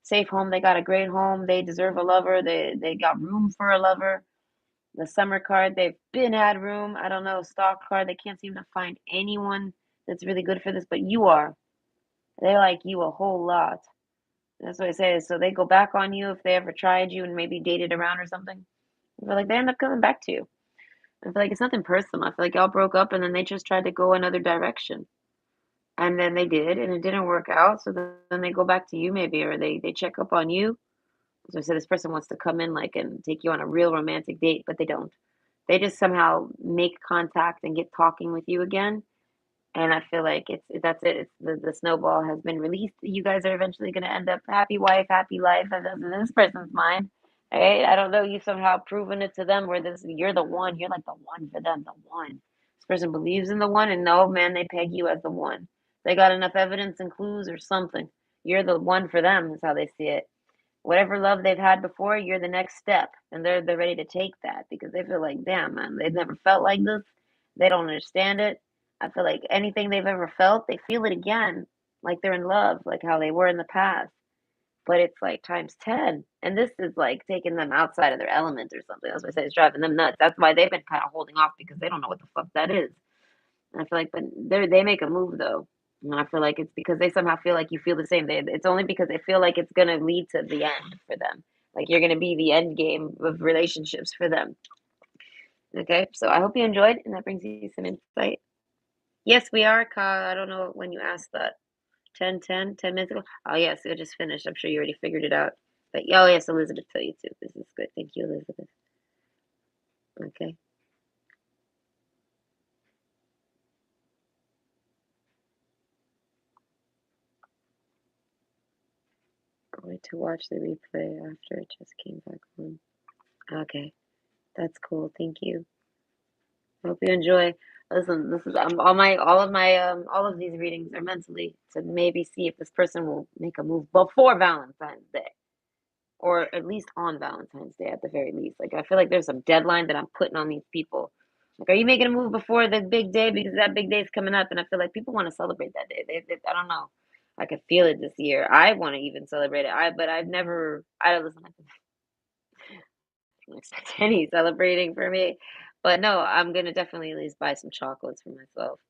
safe home, they got a great home, they deserve a lover, they got room for a lover. The summer card, they've been had room. I don't know, stock card, they can't seem to find anyone that's really good for this, but you are. They like you a whole lot. That's what I say. So they go back on you if they ever tried you and maybe dated around or something. I feel like they end up coming back to you. I feel like it's nothing personal. I feel like y'all broke up and then they just tried to go another direction. And then they did, and it didn't work out. So then they go back to you maybe, or they check up on you. So I said this person wants to come in like and take you on a real romantic date, but they don't. They just somehow make contact and get talking with you again. And I feel like that's it. It's the snowball has been released. You guys are eventually going to end up happy wife, happy life. And that's in this person's mind. Right? I don't know. You somehow proven it to them where you're the one. You're like the one for them, the one. This person believes in the one, and no man, they peg you as the one. They got enough evidence and clues or something. You're the one for them. Is how they see it. Whatever love they've had before, you're the next step, and they're ready to take that because they feel like, damn, man, they've never felt like this. They don't understand it. I feel like anything they've ever felt, they feel it again, like they're in love, like how they were in the past. But it's like times 10. And this is like taking them outside of their element or something. That's why I say it's driving them nuts. That's why they've been kind of holding off because they don't know what the fuck that is. And I feel like, but they make a move though. And I feel like it's because they somehow feel like you feel the same. It's only because they feel like it's gonna lead to the end for them. Like you're gonna be the end game of relationships for them. Okay, so I hope you enjoyed, and that brings you some insight. Yes, we are, Kyle. I don't know when you asked that. 10 minutes ago? Oh, yes, it just finished. I'm sure you already figured it out. But, oh, yes, Elizabeth tell you too. This is good. Thank you, Elizabeth. Okay. Going to watch the replay after it just came back on. Okay. That's cool. Thank you. Hope you enjoy. Listen, this is all of these readings are mentally to maybe see if this person will make a move before Valentine's Day, or at least on Valentine's Day at the very least. Like I feel like there's some deadline that I'm putting on these people. Like, are you making a move before the big day because that big day is coming up, and I feel like people want to celebrate that day. I don't know. I could feel it this year. I want to even celebrate it. But I've never. I don't listen. Don't expect any celebrating for me. But no, I'm gonna definitely at least buy some chocolates for myself.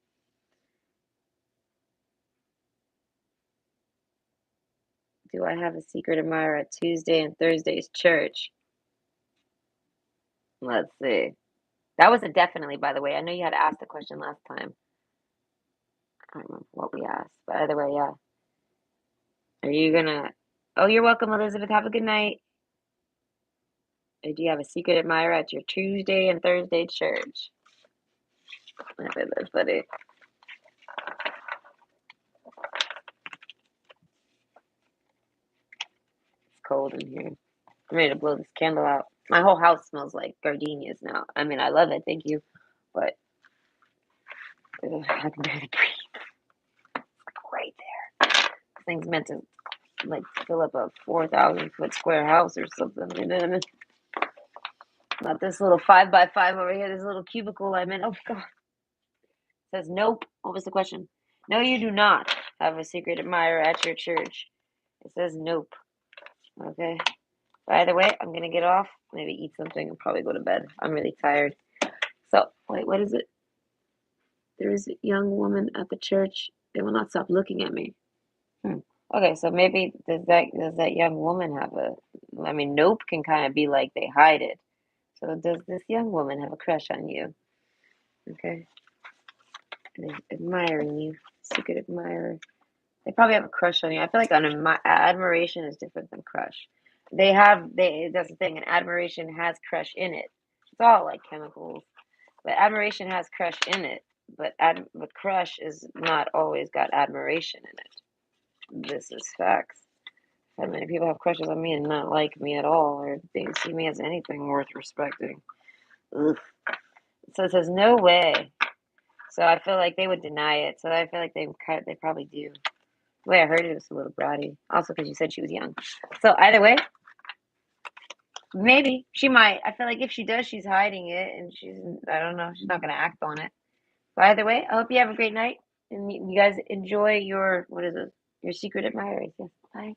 Do I have a secret admirer at Tuesday and Thursday's church? Let's see. That was a definitely, by the way. I know you had asked the question last time. I don't remember what we asked, but either way, yeah. Are you gonna? Oh, you're welcome, Elizabeth. Have a good night. Or do you have a secret admirer at your Tuesday and Thursday church? I bet that's funny. It's cold in here. I'm ready to blow this candle out. My whole house smells like gardenias now. I mean, I love it. Thank you, but I can barely breathe. Right there. This thing's meant to like fill up a 4,000 foot square house or something. You know what I mean? Not this little 5 by 5 over here. This little cubicle I'm in. Oh God. It says nope. What was the question? No, you do not have a secret admirer at your church. It says nope. Okay. By the way, I'm gonna get off. Maybe eat something and probably go to bed. I'm really tired. So wait, what is it? There is a young woman at the church. They will not stop looking at me. Hmm. Okay, so maybe does that young woman have a? I mean, nope can kind of be like they hide it. So does this young woman have a crush on you? Okay, they're admiring you, secret admirer. They probably have a crush on you. I feel like admiration is different than crush. That's the thing. And admiration has crush in it. It's all like chemicals, but admiration has crush in it. But crush is not always got admiration in it. This is facts. How many people have crushes on me and not like me at all, or they see me as anything worth respecting? Ugh. So it says no way. So I feel like they would deny it. So I feel like they probably do. The way I heard it was a little bratty. Also because you said she was young. So either way, maybe she might. I feel like if she does, she's hiding it, and I don't know. She's not gonna act on it. But either way, I hope you have a great night, and you guys enjoy your what is it? Your secret admirers. Yes. Bye.